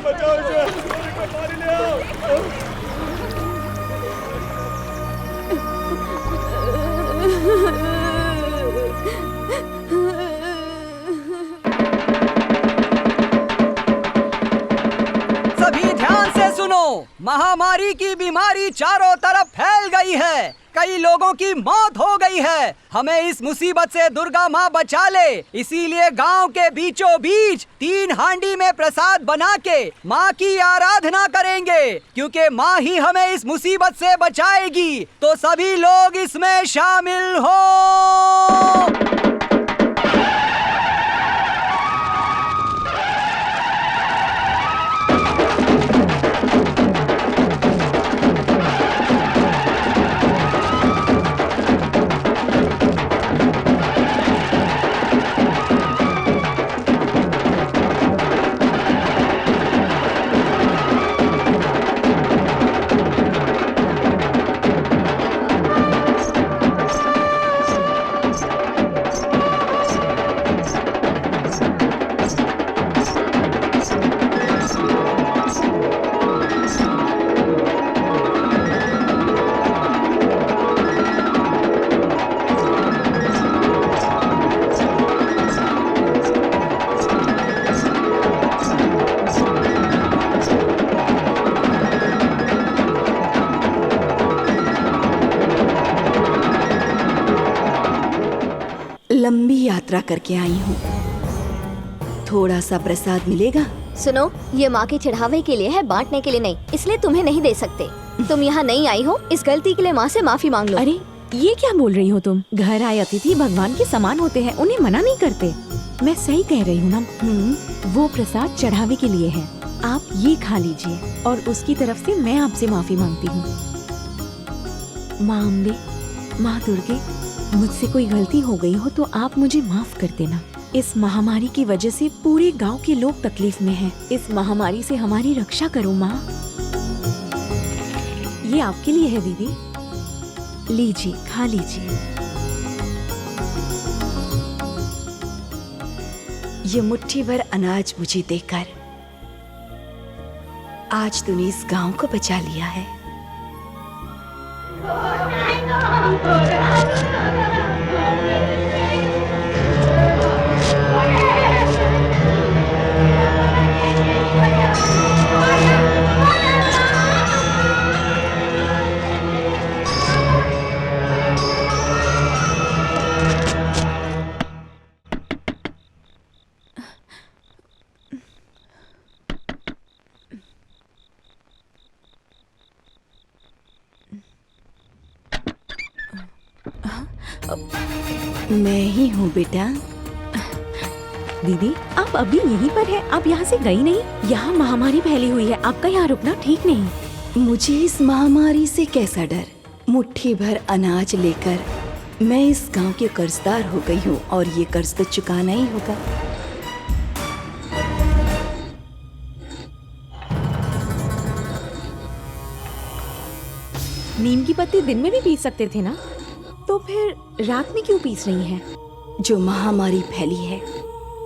बचाओ इसे, पानी ले आओ। सभी ध्यान से सुनो, महामारी की बीमारी चारों तरफ फैल गई है, कई लोगों की मौत हो गई है। हमें इस मुसीबत से दुर्गा माँ बचा ले, इसीलिए गांव के बीचों बीच 3 हांडी में प्रसाद बना के माँ की आराधना करेंगे, क्योंकि माँ ही हमें इस मुसीबत से बचाएगी। तो सभी लोग इसमें शामिल हो। लंबी यात्रा करके आई हूँ, थोड़ा सा प्रसाद मिलेगा? सुनो, ये माँ के चढ़ावे के लिए है, बांटने के लिए नहीं, इसलिए तुम्हें नहीं दे सकते। तुम यहाँ नहीं आई हो, इस गलती के लिए माँ से माफी मांग लो। अरे ये क्या बोल रही हो तुम? घर आए अतिथि भगवान के समान होते हैं, उन्हें मना नहीं करते। मैं सही कह रही हूँ ना? वो प्रसाद चढ़ावे के लिए है, आप ये खा लीजिए और उसकी तरफ से मैं आपसे माफी मांगती हूँ। माँ अम्बे, माँ दुर्गे, मुझसे कोई गलती हो गई हो तो आप मुझे माफ कर देना। इस महामारी की वजह से पूरे गांव के लोग तकलीफ में हैं। इस महामारी से हमारी रक्षा करो माँ। ये आपके लिए है दीदी, लीजिए, खा लीजिए। ये मुट्ठी भर अनाज मुझे देकर आज तूने इस गांव को बचा लिया है। मैं ही हूँ बेटा। दीदी आप अभी यहीं पर हैं, आप यहाँ से गई नहीं? यहाँ महामारी फैली हुई है, आपका यहाँ रुकना ठीक नहीं। मुझे इस महामारी से कैसा डर? मुट्ठी भर अनाज लेकर मैं इस गांव के कर्जदार हो गई हूँ और ये कर्ज तो चुकाना ही होगा। नीम की पत्ती दिन में भी पीस सकते थे ना, तो फिर रात में क्यों पीस रही हैं? जो महामारी फैली है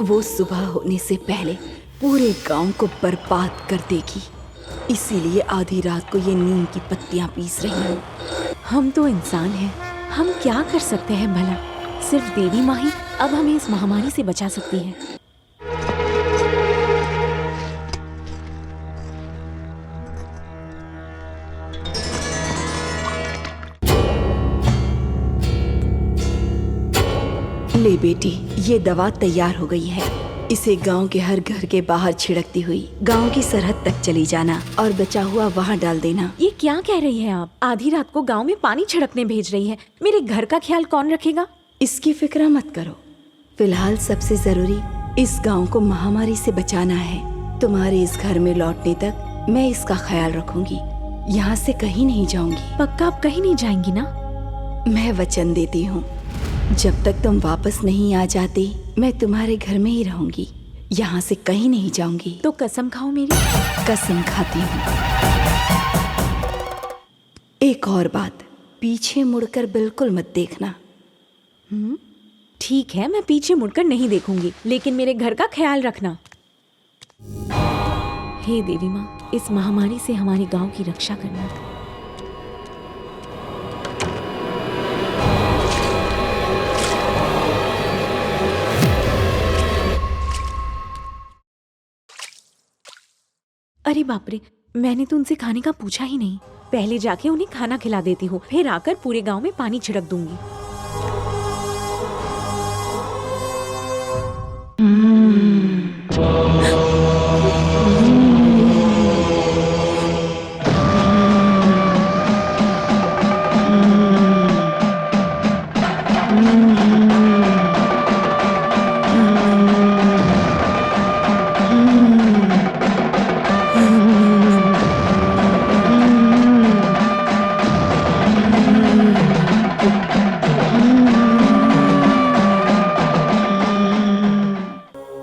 वो सुबह होने से पहले पूरे गांव को बर्बाद कर देगी, इसीलिए आधी रात को ये नीम की पत्तियां पीस रही हूँ। हम तो इंसान हैं, हम क्या कर सकते हैं भला? सिर्फ देवी माँ ही अब हमें इस महामारी से बचा सकती है। ले बेटी, ये दवा तैयार हो गई है। इसे गांव के हर घर के बाहर छिड़कती हुई गांव की सरहद तक चली जाना और बचा हुआ वहाँ डाल देना। ये क्या कह रही हैं आप? आधी रात को गांव में पानी छिड़कने भेज रही है, मेरे घर का ख्याल कौन रखेगा? इसकी फिक्र मत करो, फिलहाल सबसे जरूरी इस गांव को महामारी से बचाना है। तुम्हारे इस घर में लौटने तक मैं इसका ख्याल रखूंगी, यहाँ से कहीं नहीं जाऊंगी। पक्का आप कहीं नहीं जाएंगी ना? मैं वचन देती हूँ, जब तक तुम वापस नहीं आ जाती मैं तुम्हारे घर में ही रहूंगी, यहाँ से कहीं नहीं जाऊंगी। तो कसम खाओ मेरी। कसम खाती हूँ। एक और बात, पीछे मुड़कर बिल्कुल मत देखना। ठीक है, मैं पीछे मुड़कर नहीं देखूंगी, लेकिन मेरे घर का ख्याल रखना। हे देवी माँ, इस महामारी से हमारे गांव की रक्षा करना। अरे बाप रे, मैंने तो उनसे खाने का पूछा ही नहीं। पहले जाके उन्हें खाना खिला देती हूँ, फिर आकर पूरे गांव में पानी छिड़क दूंगी।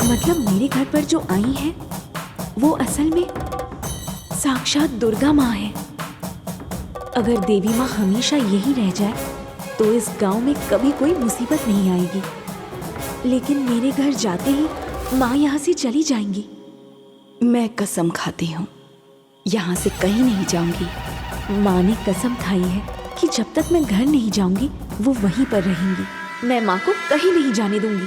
मतलब मेरे घर पर जो आई है वो असल में साक्षात दुर्गा माँ है। अगर देवी माँ हमेशा यही रह जाए तो इस गांव में कभी कोई मुसीबत नहीं आएगी। लेकिन मेरे घर जाते ही माँ यहाँ से चली जाएंगी। मैं कसम खाती हूँ, यहाँ से कहीं नहीं जाऊंगी। माँ ने कसम खाई है कि जब तक मैं घर नहीं जाऊंगी वो वहीं पर रहेंगी। मैं माँ को कहीं नहीं जाने दूंगी।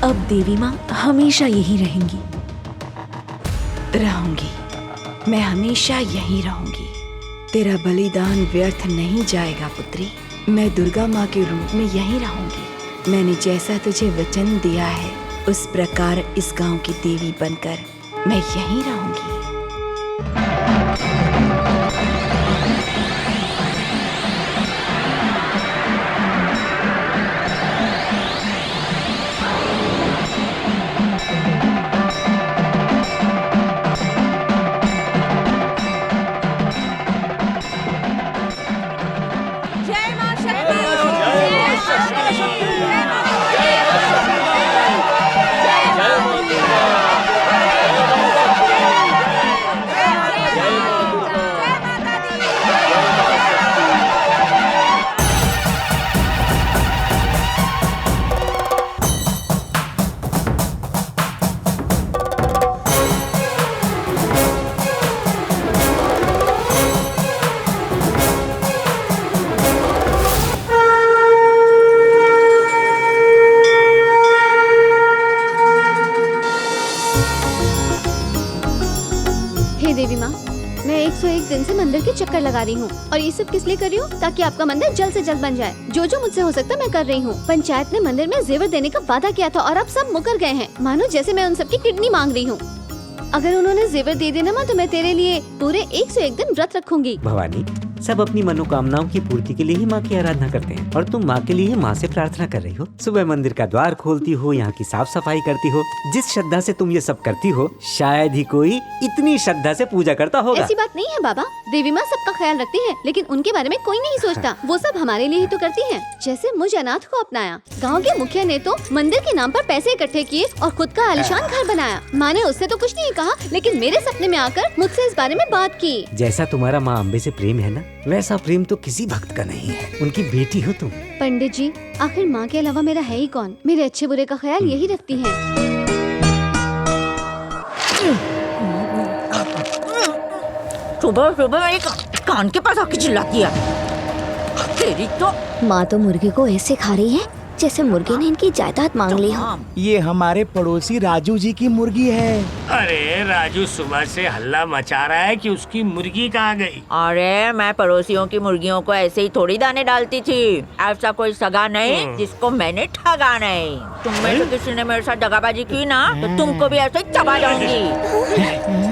अब देवी माँ हमेशा यही रहेंगी। रहूंगी, मैं हमेशा यहीं रहूंगी। तेरा बलिदान व्यर्थ नहीं जाएगा पुत्री। मैं दुर्गा माँ के रूप में यहीं रहूंगी। मैंने जैसा तुझे वचन दिया है उस प्रकार इस गांव की देवी बनकर मैं यहीं रहूंगी। देवी माँ, मैं 101 दिन से मंदिर के चक्कर लगा रही हूँ और ये सब किस लिए कर रही हूँ? ताकि आपका मंदिर जल्द से जल्द बन जाए। जो जो मुझसे हो सकता मैं कर रही हूँ। पंचायत ने मंदिर में जेवर देने का वादा किया था और अब सब मुकर गए हैं। मानो जैसे मैं उन सबकी किडनी मांग रही हूँ। अगर उन्होंने जेवर दे देना माँ तो मैं तेरे लिए पूरे 101 दिन व्रत रखूंगी। भवानी, सब अपनी मनोकामनाओं की पूर्ति के लिए ही माँ की आराधना करते हैं और तुम माँ के लिए माँ से प्रार्थना कर रही हो। सुबह मंदिर का द्वार खोलती हो, यहाँ की साफ सफाई करती हो। जिस श्रद्धा से तुम ये सब करती हो शायद ही कोई इतनी श्रद्धा से पूजा करता होगा। ऐसी बात नहीं है बाबा। देवी माँ सबका ख्याल रखती है, लेकिन उनके बारे में कोई नहीं सोचता। वो सब हमारे लिए ही तो करती है। जैसे मुझ अनाथ को अपनाया, गाँव के मुखिया ने तो मंदिर के नाम पर पैसे इकट्ठे किए और खुद का आलीशान घर बनाया। माँ ने उससे तो कुछ नहीं कहा, लेकिन मेरे सपने में आकर मुझसे इस बारे में बात की। जैसा तुम्हारा माँ अम्बे से प्रेम है ना, वैसा प्रेम तो किसी भक्त का नहीं है। उनकी बेटी हो तुम। पंडित जी, आखिर माँ के अलावा मेरा है ही कौन? मेरे अच्छे बुरे का ख्याल यही रखती है। सुबह सुबह मेरे कान के पास आके चिल्लाती है। तेरी तो माँ तो मुर्गे को ऐसे खा रही है जैसे मुर्गे ने इनकी जायदाद मांग ली हो। ये हमारे पड़ोसी राजू जी की मुर्गी है। अरे राजू सुबह से हल्ला मचा रहा है कि उसकी मुर्गी कहाँ गई। अरे मैं पड़ोसियों की मुर्गियों को ऐसे ही थोड़ी दाने डालती थी। ऐसा कोई सगा नहीं जिसको मैंने ठगा नहीं। तुम में से किसी ने मेरे साथ दगाबाजी की ना तो तुमको भी ऐसे ही चबा जाऊंगी।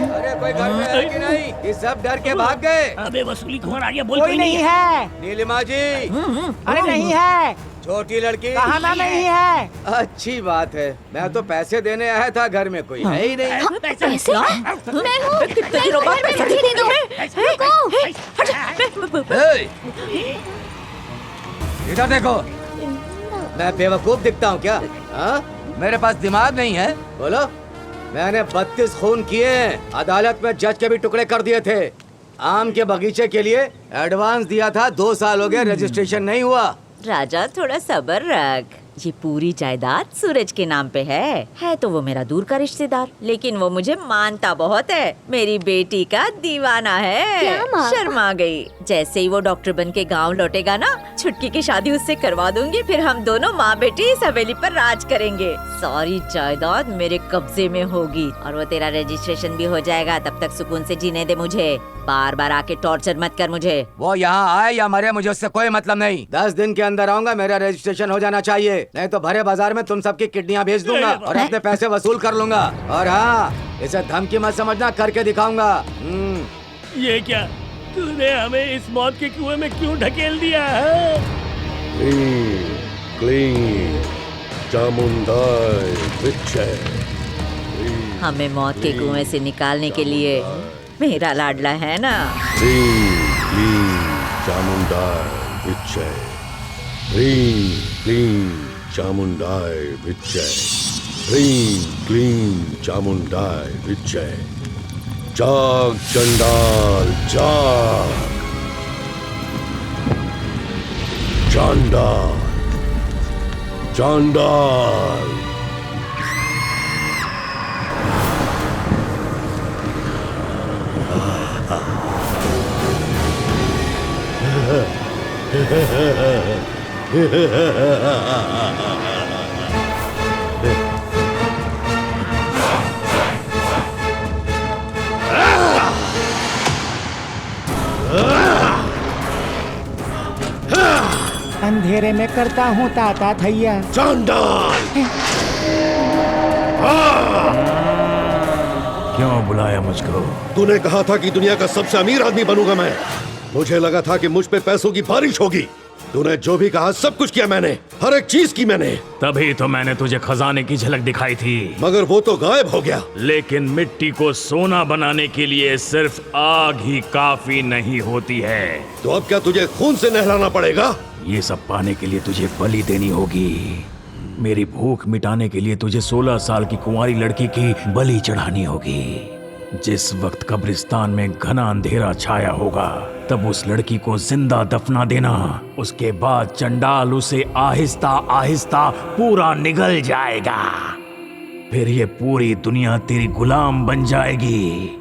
अरे कोई घर में है कि नहीं? ये सब डर के भाग गए। अबे वसूली खोर आ गया, बोल कोई नहीं है। नीलिमा जी, अरे नहीं है। छोटी लड़की कहना नहीं है। अच्छी बात है। मैं तो पैसे देने आया था, घर में कोई है ही नहीं। पैसे? मैं हूँ। कितने दिनों बाद पैसे दे दो। ए! इधर देखो, मैं बेवकूफ दिखता हूँ क्या? हाँ? मेरे पास दिमाग नहीं है? बोलो। मैंने 32 खून किए, अदालत में जज के भी टुकड़े कर दिए थे। आम के बगीचे के लिए एडवांस दिया था, 2 साल हो गए, रजिस्ट्रेशन नहीं हुआ। राजा थोड़ा सब्र रख। ये पूरी जायदाद सूरज के नाम पे है तो वो मेरा दूर का रिश्तेदार, लेकिन वो मुझे मानता बहुत है। मेरी बेटी का दीवाना है। क्या माँ? शर्मा गई। जैसे ही वो डॉक्टर बन के गाँव लौटेगा ना, छुटकी की शादी उससे करवा दूंगी, फिर हम दोनों माँ बेटी इस हवेली पर राज करेंगे। सारी जायदाद मेरे कब्जे में होगी और वो तेरा रजिस्ट्रेशन भी हो जाएगा। तब तक सुकून से जीने दे मुझे। बार बार आके टॉर्चर मत कर मुझे। वो यहाँ आए या मरे, मुझे उससे कोई मतलब नहीं। 10 दिन के अंदर आऊंगा, मेरा रजिस्ट्रेशन हो जाना चाहिए, नहीं तो भरे बाजार में तुम सबकी किडनियाँ भेज दूंगा और अपने पैसे वसूल कर लूंगा। और हाँ, इसे धमकी मत समझना, करके दिखाऊंगा। ये क्या, तूने हमें इस मौत के कुएं में क्यों ढकेल दिया है? क्लीन चामुंडाई विजय। हमें मौत के कुएं से निकालने के लिए मेरा लाडला है ना। क्लीन चामुंडाई विजय। क्लीन चामुंडाई विजय। क्लीन चामुंडाई विजय। जाग चंडाल जाग। चांडाल चांडाल। अंधेरे में करता हूँ ताता थैया। चांडाल। क्यों बुलाया मुझको? तूने कहा था कि दुनिया का सबसे अमीर आदमी बनूंगा मैं। मुझे लगा था कि मुझ पे पैसों की बारिश होगी। तूने जो भी कहा सब कुछ किया मैंने, हर एक चीज की मैंने। तभी तो मैंने तुझे खजाने की झलक दिखाई थी। मगर वो तो गायब हो गया। लेकिन मिट्टी को सोना बनाने के लिए सिर्फ आग ही काफी नहीं होती है। तो अब क्या तुझे खून से नहलाना पड़ेगा? ये सब पाने के लिए तुझे बलि देनी होगी। मेरी भूख मिटाने के लिए तुझे 16 साल की कुंवारी लड़की की बलि चढ़ानी होगी। जिस वक्त कब्रिस्तान में घना अंधेरा छाया होगा, तब उस लड़की को जिंदा दफना देना। उसके बाद चंडाल उसे आहिस्ता आहिस्ता पूरा निगल जाएगा। फिर ये पूरी दुनिया तेरी गुलाम बन जाएगी।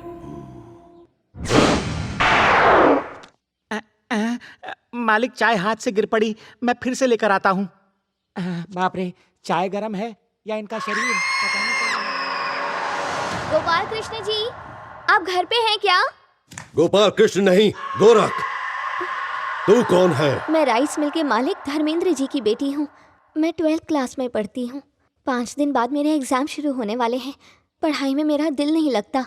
मालिक, चाय हाथ से गिर पड़ी, मैं फिर से लेकर आता हूँ। बाप रे, चाय गरम है या इनका शरीर पता नहीं चल रहा। गोपाल कृष्ण जी, आप घर पे हैं क्या? गोपाल कृष्ण नहीं, गोरख। तू कौन है? मैं राइस मिल के मालिक धर्मेंद्र जी की बेटी हूँ। मैं 12th क्लास में पढ़ती हूँ। 5 दिन बाद मेरे एग्जाम शुरू होने वाले हैं। पढ़ाई में मेरा दिल नहीं लगता।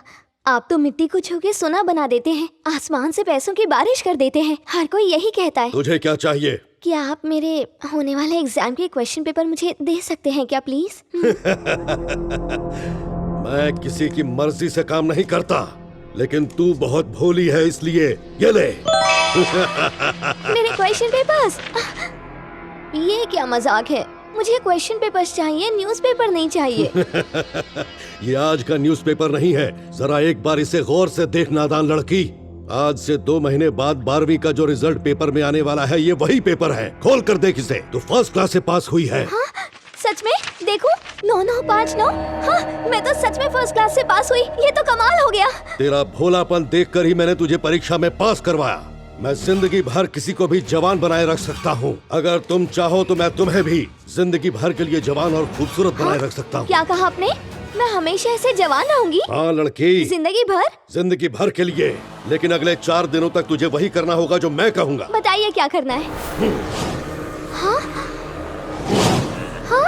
आप तो मिट्टी को छू के सोना बना देते हैं, आसमान से पैसों की बारिश कर देते हैं। हर कोई यही कहता है। तुझे क्या चाहिए? क्या आप मेरे होने वाले एग्जाम के क्वेश्चन पेपर मुझे दे सकते हैं क्या प्लीज? मैं किसी की मर्जी से काम नहीं करता, लेकिन तू बहुत भोली है, इसलिए ये ले। मेरे क्वेश्चन पेपर्स? ये क्या मजाक है? मुझे क्वेश्चन पेपर्स चाहिए, न्यूज़पेपर नहीं चाहिए। ये आज का न्यूज़पेपर नहीं है, जरा एक बार इसे गौर से देख नादान लड़की। आज से 2 महीने बाद 12वीं का जो रिजल्ट पेपर में आने वाला है, ये वही पेपर है। खोल कर देख इसे। तू फर्स्ट क्लास से पास हुई है। हाँ? सच में? देखो 9959। हाँ, मैं तो सच में फर्स्ट क्लास से पास हुई। ये तो कमाल हो गया। तेरा भोलापन देखकर ही मैंने तुझे परीक्षा में पास करवाया। मैं जिंदगी भर किसी को भी जवान बनाए रख सकता हूँ। अगर तुम चाहो तो मैं तुम्हें भी जिंदगी भर के लिए जवान और खूबसूरत बनाए रख सकता हूँ। क्या कहा आपने? मैं हमेशा ऐसे जवान रहूंगी? हाँ लड़की, जिंदगी भर? जिंदगी भर के लिए। लेकिन अगले 4 दिनों तक तुझे वही करना होगा जो मैं कहूँगा। बताइए क्या करना है? हाँ? हाँ?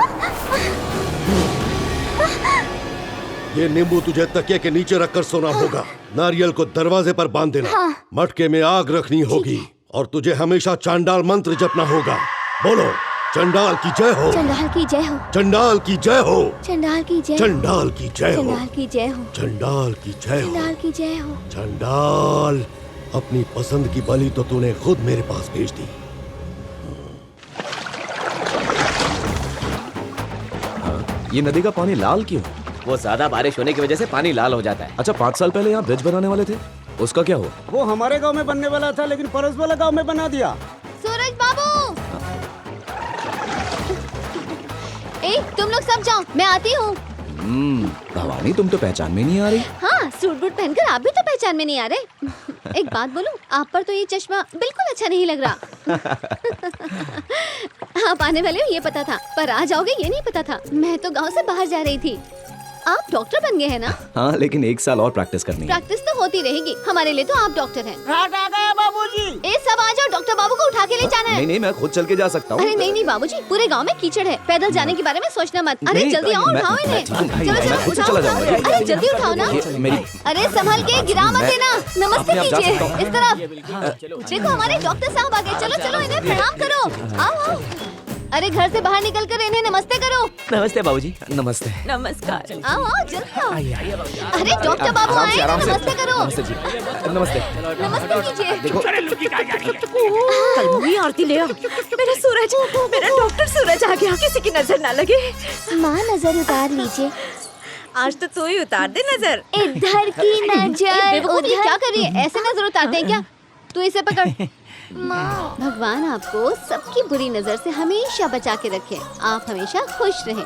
ये नींबू तुझे तकिए के नीचे रखकर सोना होगा। नारियल को दरवाजे पर बांध देना। हाँ। मटके में आग रखनी होगी और तुझे हमेशा चांडाल मंत्र जपना होगा। बोलो, चंडाल की जय हो, चंडाल की जय हो, चंडाल की जय हो, चंडाल की जय, चंडाल की जय हो, चंडाल की जय हो, चंडाल की जय हो, चंडाल की जय हो। चंडाल, अपनी पसंद की बलि तो तूने खुद मेरे पास भेज दी। ये नदी का पानी लाल क्यों? वो ज्यादा बारिश होने की वजह से पानी लाल हो जाता है। अच्छा, 5 साल पहले यहाँ ब्रिज बनाने वाले थे, उसका क्या हुआ? वो हमारे गांव में बनने वाला था, लेकिन पड़ोस वाला गांव में बना दिया। सूरज बाबू, ए, तुम लोग सब जाओ, मैं आती हूँ। भवानी, तुम तो पहचान में नहीं आ रही। हाँ, सूट बूट पहनकर आप भी तो पहचान में नहीं आ रहे। एक बात बोलूं, आप पर तो ये चश्मा बिल्कुल अच्छा नहीं लग रहा। आप आने वाले हो ये पता था, पर आ जाओगे ये नहीं पता था। मैं तो गांव से बाहर जा रही थी। आप डॉक्टर बन गए हैं ना? हाँ, लेकिन 1 साल और प्रैक्टिस करनी है। प्रैक्टिस तो होती रहेगी, हमारे लिए तो आप डॉक्टर हैं। बाबूजी, ए, सब आ जाओ, डॉक्टर बाबू को उठा के ले जाना है। नहीं, मैं खुद चल के जा सकता हूँ। अरे नहीं बाबूजी, पूरे गांव में कीचड़ है, पैदल जाने के बारे में सोचना मत। अरे नहीं, जल्दी आओ, मैं- उठाओ इन्हें। मैं खुद से चला जाऊंगा। अरे जल्दी उठाओ ना। अरे संभल के, गिरा मत देना। नमस्ते आप जा कीजिए, सकता हूँ। इस तरफ। देखो हमारे डॉक्टर साहब आ गए, चलो चलो इन्हें प्रणाम करो। आओ। अरे घर से बाहर निकल कर इन्हें नमस्ते करो। नमस्ते बाबूजी। नमस्ते। नमस्कार। आओ जल्दी आओ। अरे डॉक्टर बाबू आए हैं, नमस्ते करो। नमस्ते जी। नमस्ते। नमस्ते कीजिए। कल मूवी आरती ले आओ। मेरा सूरज, मेरा डॉक्टर सूरज आ गया, किसी की नजर ना लगे। माँ नजर उतार लीजिए। आज तो तू ही उतार दे नजर। इधर की नजर। बेवकूफ, ये क्या कर रही है? ऐसे नजर उतारते हैं क्या? तू इसे पकड़। माँ, भगवान आपको सबकी बुरी नजर से हमेशा बचा के रखे। आप हमेशा खुश रहें।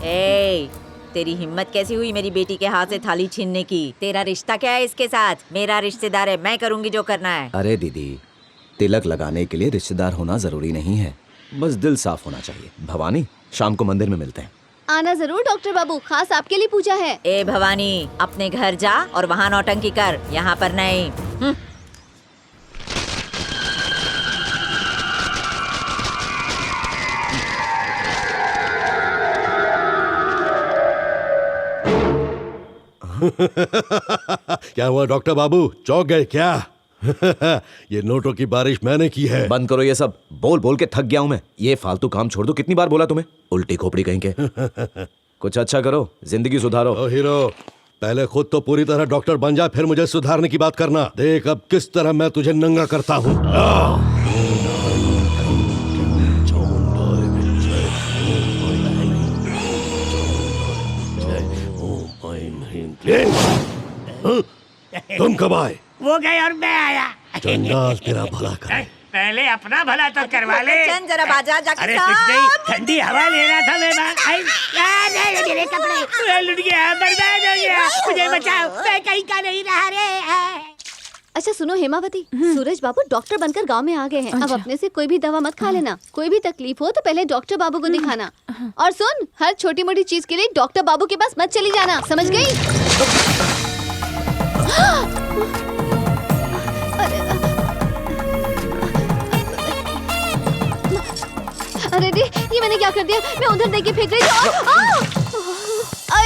ए, तेरी हिम्मत कैसी हुई मेरी बेटी के हाथ से थाली छीनने की? तेरा रिश्ता क्या है इसके साथ? मेरा रिश्तेदार है, मैं करूंगी जो करना है। अरे दीदी, तिलक लगाने के लिए रिश्तेदार होना जरूरी नहीं है, बस दिल साफ होना चाहिए। भवानी, शाम को मंदिर में मिलते हैं। आना जरूर डॉक्टर बाबू, खास आपके लिए पूजा है। ए भवानी, अपने घर जा और वहाँ नौटंकी कर, यहाँ पर नहीं। क्या हुआ डॉक्टर बाबू, चौंक गए क्या? ये नोटों की बारिश मैंने की है। बंद करो ये सब, बोल बोल के थक गया हूँ मैं। ये फालतू काम छोड़ दो, कितनी बार बोला तुम्हें? उल्टी खोपड़ी कहीं के। कुछ अच्छा करो, जिंदगी सुधारो। ओ हीरो, पहले खुद तो पूरी तरह डॉक्टर बन जा, फिर मुझे सुधारने की बात करना। देख अब किस तरह मैं तुझे नंगा करता हूँ। तुम कब आए? वो गए और मैं आया। चंडाल तेरा भला करे। पहले अपना भला तो करवा ले। चंद जरा बाजार जाके अरे कुछ नहीं, ठंडी हवा ले रहा था मैं बाहर। मेरे कपड़े लुट गया, बर्बाद हो गया, मुझे बचाओ, मैं कहीं का नहीं रहा रे। अच्छा सुनो हेमावती, सूरज बाबू डॉक्टर बनकर गांव में आ गए हैं। अब अपने से कोई भी दवा मत खा लेना। कोई भी तकलीफ हो तो पहले डॉक्टर बाबू को दिखाना। और सुन, हर छोटी मोटी चीज के लिए डॉक्टर बाबू के पास मत चली जाना, समझ गई? अरे रे, ये मैंने क्या कर दिया? मैं उधर देख के फेंक रही थी।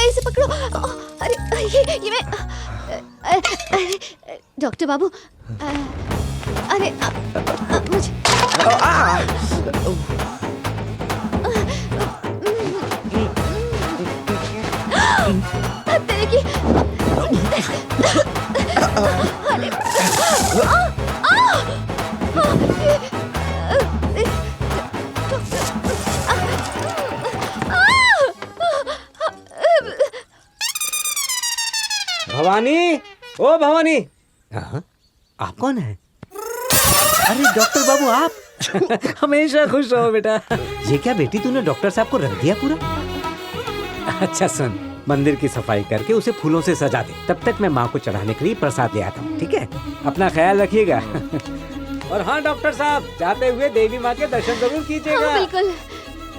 इसे पकड़ो। अरे ये मैं डॉक्टर बाबू, अरे मुझे तेरे की भवानी, ओ भवानी। आप कौन है? अरे डॉक्टर बाबू आप। हमेशा खुश रहो बेटा। ये क्या बेटी, तूने डॉक्टर साहब को रख दिया पूरा? अच्छा सुन, मंदिर की सफाई करके उसे फूलों से सजा दे। तब तक मैं माँ को चढ़ाने के लिए प्रसाद ले आता हूँ, ठीक है? अपना ख्याल रखिएगा। और हाँ डॉक्टर साहब, जाते हुए देवी माँ के दर्शन जरूर कीजिएगा। हाँ, बिल्कुल।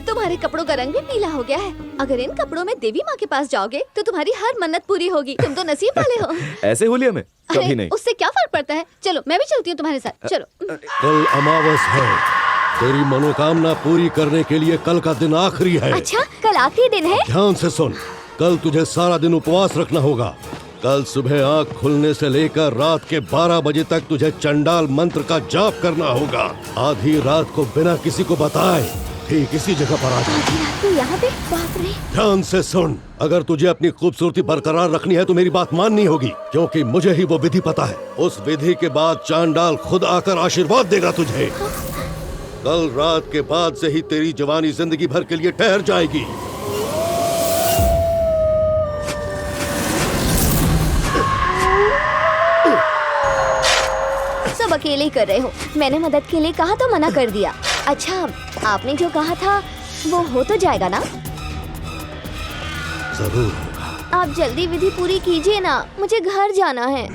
तुम्हारे कपड़ों का रंग भी पीला हो गया है। अगर इन कपड़ों में देवी माँ के पास जाओगे तो तुम्हारी हर मन्नत पूरी होगी। तुम तो नसीब वाले हो। ऐसे होलिया में कभी नहीं। उससे क्या फर्क पड़ता है? चलो मैं भी चलती हूँ तुम्हारे साथ, चलो। कल अमावस है, तेरी मनोकामना पूरी करने के लिए कल का दिन आखिरी है। अच्छा, कल आखिरी दिन है? ध्यान से सुन, कल तुझे सारा दिन उपवास रखना होगा। कल सुबह आंख खुलने से लेकर रात के 12 बजे तक तुझे चंडाल मंत्र का जाप करना होगा। आधी रात को बिना किसी को बताए ठीक इसी जगह पर आ जा। आधी रात को यहाँ पे? बाप रे। ध्यान से सुन, अगर तुझे अपनी खूबसूरती बरकरार रखनी है तो मेरी बात माननी होगी, क्योंकि मुझे ही वो विधि पता है। उस विधि के बाद चांडाल खुद आकर आशीर्वाद देगा तुझे। कल रात के बाद से ही तेरी जवानी जिंदगी भर के लिए ठहर जाएगी। सब अकेले ही कर रहे हो। मैंने मदद के लिए कहा तो मना कर दिया। अच्छा, आपने जो कहा था वो हो तो जाएगा ना? जरूर। आप जल्दी विधि पूरी कीजिए ना, मुझे घर जाना है।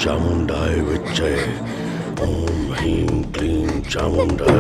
चामुंडाय विच्चे। ओम ह्रीं क्लीं चामुंडाय।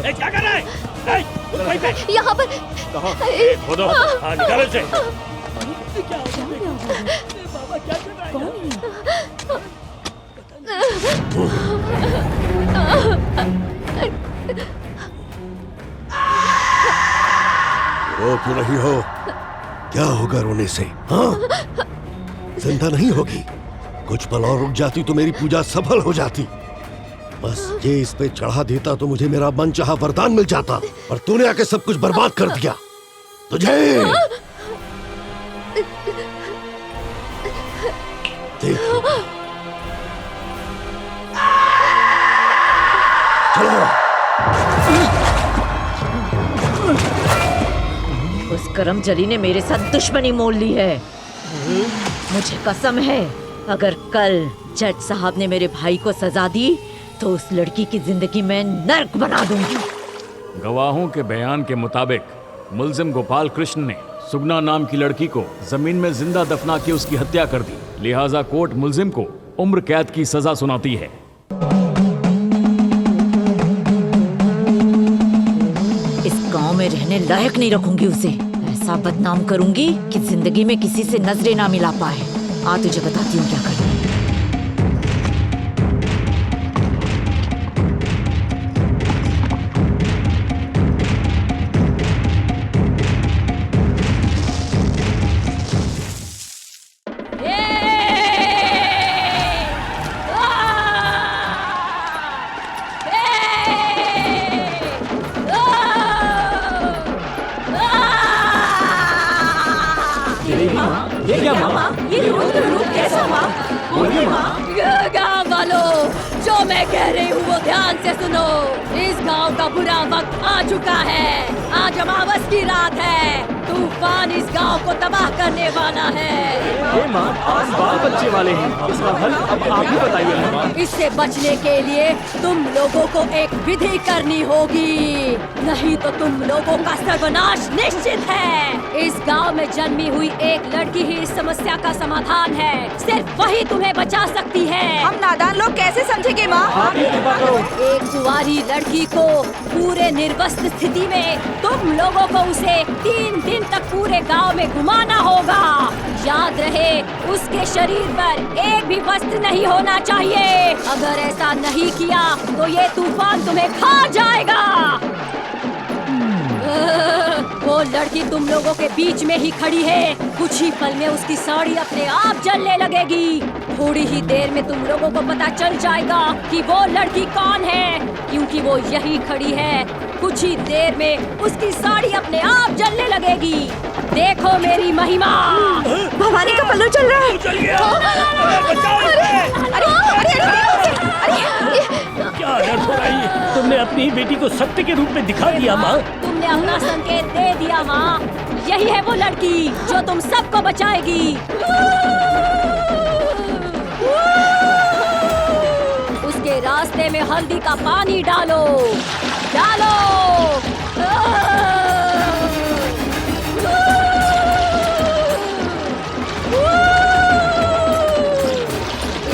क्या कर रहा है? वहीं पे। यहाँ पर। कहाँ? खोदो। हाँ, निकालो इसे। क्या हो गया? बाबा क्या कर रहा है? रो क्यों नहीं हो? क्या होगा रोने से? हाँ? जिंदा नहीं होगी। कुछ पल और रुक जाती तो मेरी पूजा सफल हो जाती। बस ये इस पे चढ़ा देता तो मुझे मेरा मनचाहा वरदान मिल जाता, पर तूने आके सब कुछ बर्बाद कर दिया। तुझे देखो। चलो। उस करमजली ने मेरे साथ दुश्मनी मोल ली है। मुझे कसम है, अगर कल जज साहब ने मेरे भाई को सजा दी तो उस लड़की की जिंदगी में नर्क बना दूंगी। गवाहों के बयान के मुताबिक मुल्जिम गोपाल कृष्ण ने सुगना नाम की लड़की को जमीन में जिंदा दफना के उसकी हत्या कर दी। लिहाजा कोर्ट मुल्जिम को उम्र कैद की सजा सुनाती है। इस गांव में रहने लायक नहीं रखूंगी उसे। ऐसा बदनाम करूंगी कि जिंदगी में किसी से नजरें ना मिला पाए। आ तुझे बताती हूँ क्या करना है। ये क्या माँ? ये रुद्र रूप कैसा माँ? बोलिए माँ। गाँव वालों, जो मैं कह रही हूँ वो ध्यान से सुनो। इस गांव का बुरा वक्त आ चुका है। आज अमावस की रात है। तूफान इस गांव को तबाह करने वाला है। माँ, आज बाल बच्चे वाले हैं। इसका हल अब आप ही बताइए। इससे बचने के लिए तुम लोगों को एक विधि करनी होगी, नहीं तो तुम लोगों का सर्वनाश निश्चित है। इस गांव में जन्मी हुई एक लड़की ही इस समस्या का समाधान है। सिर्फ वही तुम्हें बचा सकती है। हम नादान लोग कैसे समझेंगे माँ? एक कुंवारी लड़की को पूरे निर्वस्त्र स्थिति में तुम लोगों को उसे 3 दिन तक पूरे गांव में घुमाना होगा। याद रहे, उसके शरीर पर एक भी वस्त्र नहीं होना चाहिए। अगर ऐसा नहीं किया तो ये तूफान तुम्हें खा जाएगा। वो लड़की तुम लोगों के बीच में ही खड़ी है। कुछ ही पल में उसकी साड़ी अपने आप जलने लगेगी। थोड़ी ही देर में तुम लोगों को पता चल जाएगा कि वो लड़की कौन है, क्योंकि वो यही खड़ी है। कुछ ही देर में उसकी साड़ी अपने आप जलने लगेगी। देखो मेरी महिमा। भवानी का पल्लू चल रहा है। चल गया। क्या डर हो रही है? तुमने अपनी बेटी को सत्य के रूप में दिखा दिया माँ। तुमने अपना संकेत दे दिया माँ। यही है वो लड़की जो तुम सबको बचाएगी। उसके रास्ते में हल्दी का पानी डालो, डालो।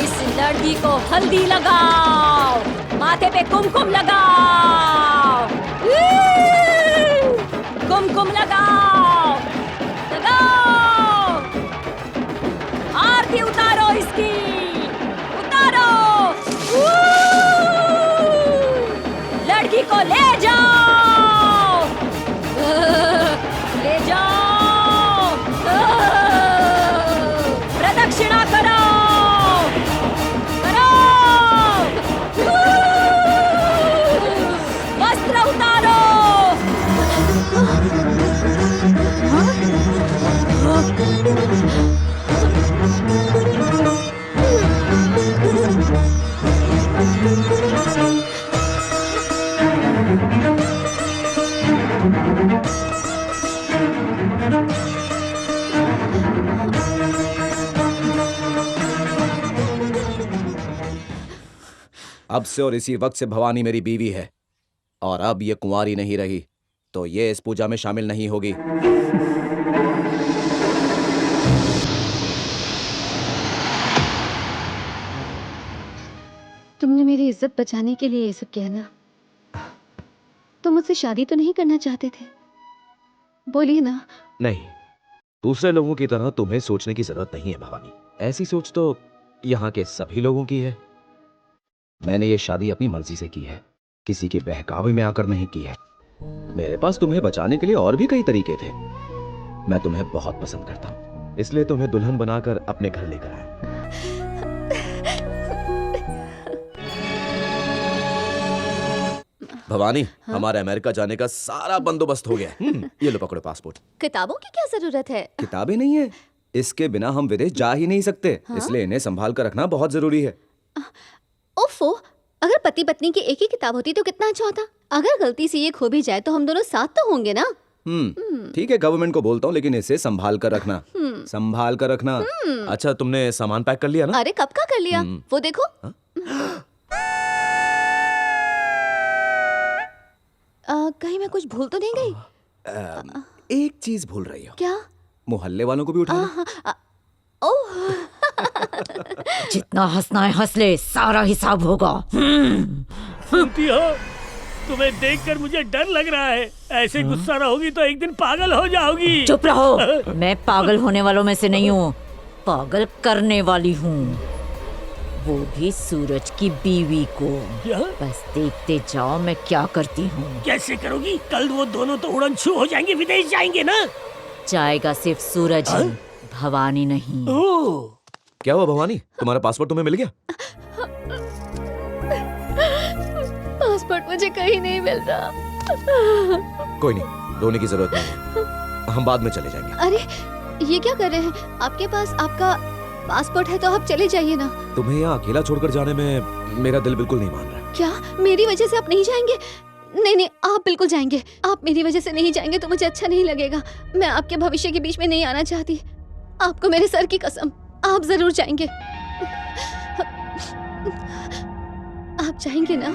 इस लड़की को हल्दी लगाओ, माथे पे कुमकुम लगाओ, कुमकुम लगाओ, लगाओ। आरती उतारो इसकी, उतारो। लड़की को ले जाओ, ले जाओ। प्रदक्षिणा करो, करो। वस्त्र उतारो। अब से और इसी वक्त से भवानी मेरी बीवी है, और अब ये कुंवारी नहीं रही तो ये इस पूजा में शामिल नहीं होगी। तुमने मेरी इज्जत बचाने के लिए ये सब किया ना? तुम मुझसे शादी तो नहीं करना चाहते थे? बोलिए ना। नहीं, दूसरे लोगों की तरह तुम्हें सोचने की जरूरत नहीं है भवानी। ऐसी सोच तो यहाँ के सभी लोगों की है। मैंने ये शादी अपनी मर्जी से की है, किसी के बहकावे में आकर नहीं की है। मेरे पास तुम्हें बचाने के लिए और भी कई तरीके थे। मैं तुम्हें बहुत पसंद करता हूँ, इसलिए तुम्हें दुल्हन बनाकर अपने घर लेकर आया। भवानी, हमारे अमेरिका जाने का सारा बंदोबस्त हो गया। ये लो पकड़ो पासपोर्ट। किताबों की क्या जरूरत है? किताबें नहीं है, इसके बिना हम विदेश जा ही नहीं सकते। इसलिए इन्हें संभाल कर रखना बहुत जरूरी है। ओफो, अगर पति पत्नी की एक ही किताब होती तो कितना अच्छा होता। अगर गलती से ये खो भी जाए तो हम दोनों साथ तो होंगे ना। ठीक है, गवर्नमेंट को बोलता हूँ, लेकिन इसे संभाल कर रखना। संभाल कर रखना। अच्छा, तुमने सामान पैक कर लिया ना? अरे कब का कर लिया, वो देखो। कहीं मैं कुछ भूल तो नहीं गई? एक चीज भूल रही हो। क्या? मोहल्ले वालों को भी उठा लो। ओह, जितना हंसना है हंस ले, सारा हिसाब होगा। सुनती हो? तुम्हें देखकर मुझे डर लग रहा है। ऐसे गुस्सा रहोगी तो एक दिन पागल हो जाओगी। चुप रहो। मैं पागल होने वालों में से नहीं हूँ, पागल करने वाली हूँ, वो भी सूरज की बीवी को। क्या? बस देखते जाओ मैं क्या करती हूँ। कैसे करोगी? कल वो दोनों तो उड़न छू हो जाएंगे, विदेश जाएंगे ना। जाएगा सिर्फ सूरज ही, भवानी नहीं। क्या हुआ भवानी, तुम्हारा पासपोर्ट तुम्हें मिल गया? पासपोर्ट मुझे कहीं नहीं मिल रहा। कोई नहीं, रोने की जरूरत नहीं है, हम बाद में चले जाएंगे। अरे ये क्या कर रहे हैं? आपके पास आपका पासपोर्ट है तो आप चले जाइए ना। तुम्हें यहाँ अकेला छोड़कर जाने में मेरा दिल बिल्कुल नहीं मान रहा। क्या मेरी वजह से आप नहीं जाएंगे? नहीं नहीं, आप बिल्कुल जाएंगे। आप मेरी वजह से नहीं जाएंगे तो मुझे अच्छा नहीं लगेगा। मैं आपके भविष्य के बीच में नहीं आना चाहती। आपको मेरे सर की कसम, आप जरूर जाएंगे। आप जाएंगे ना?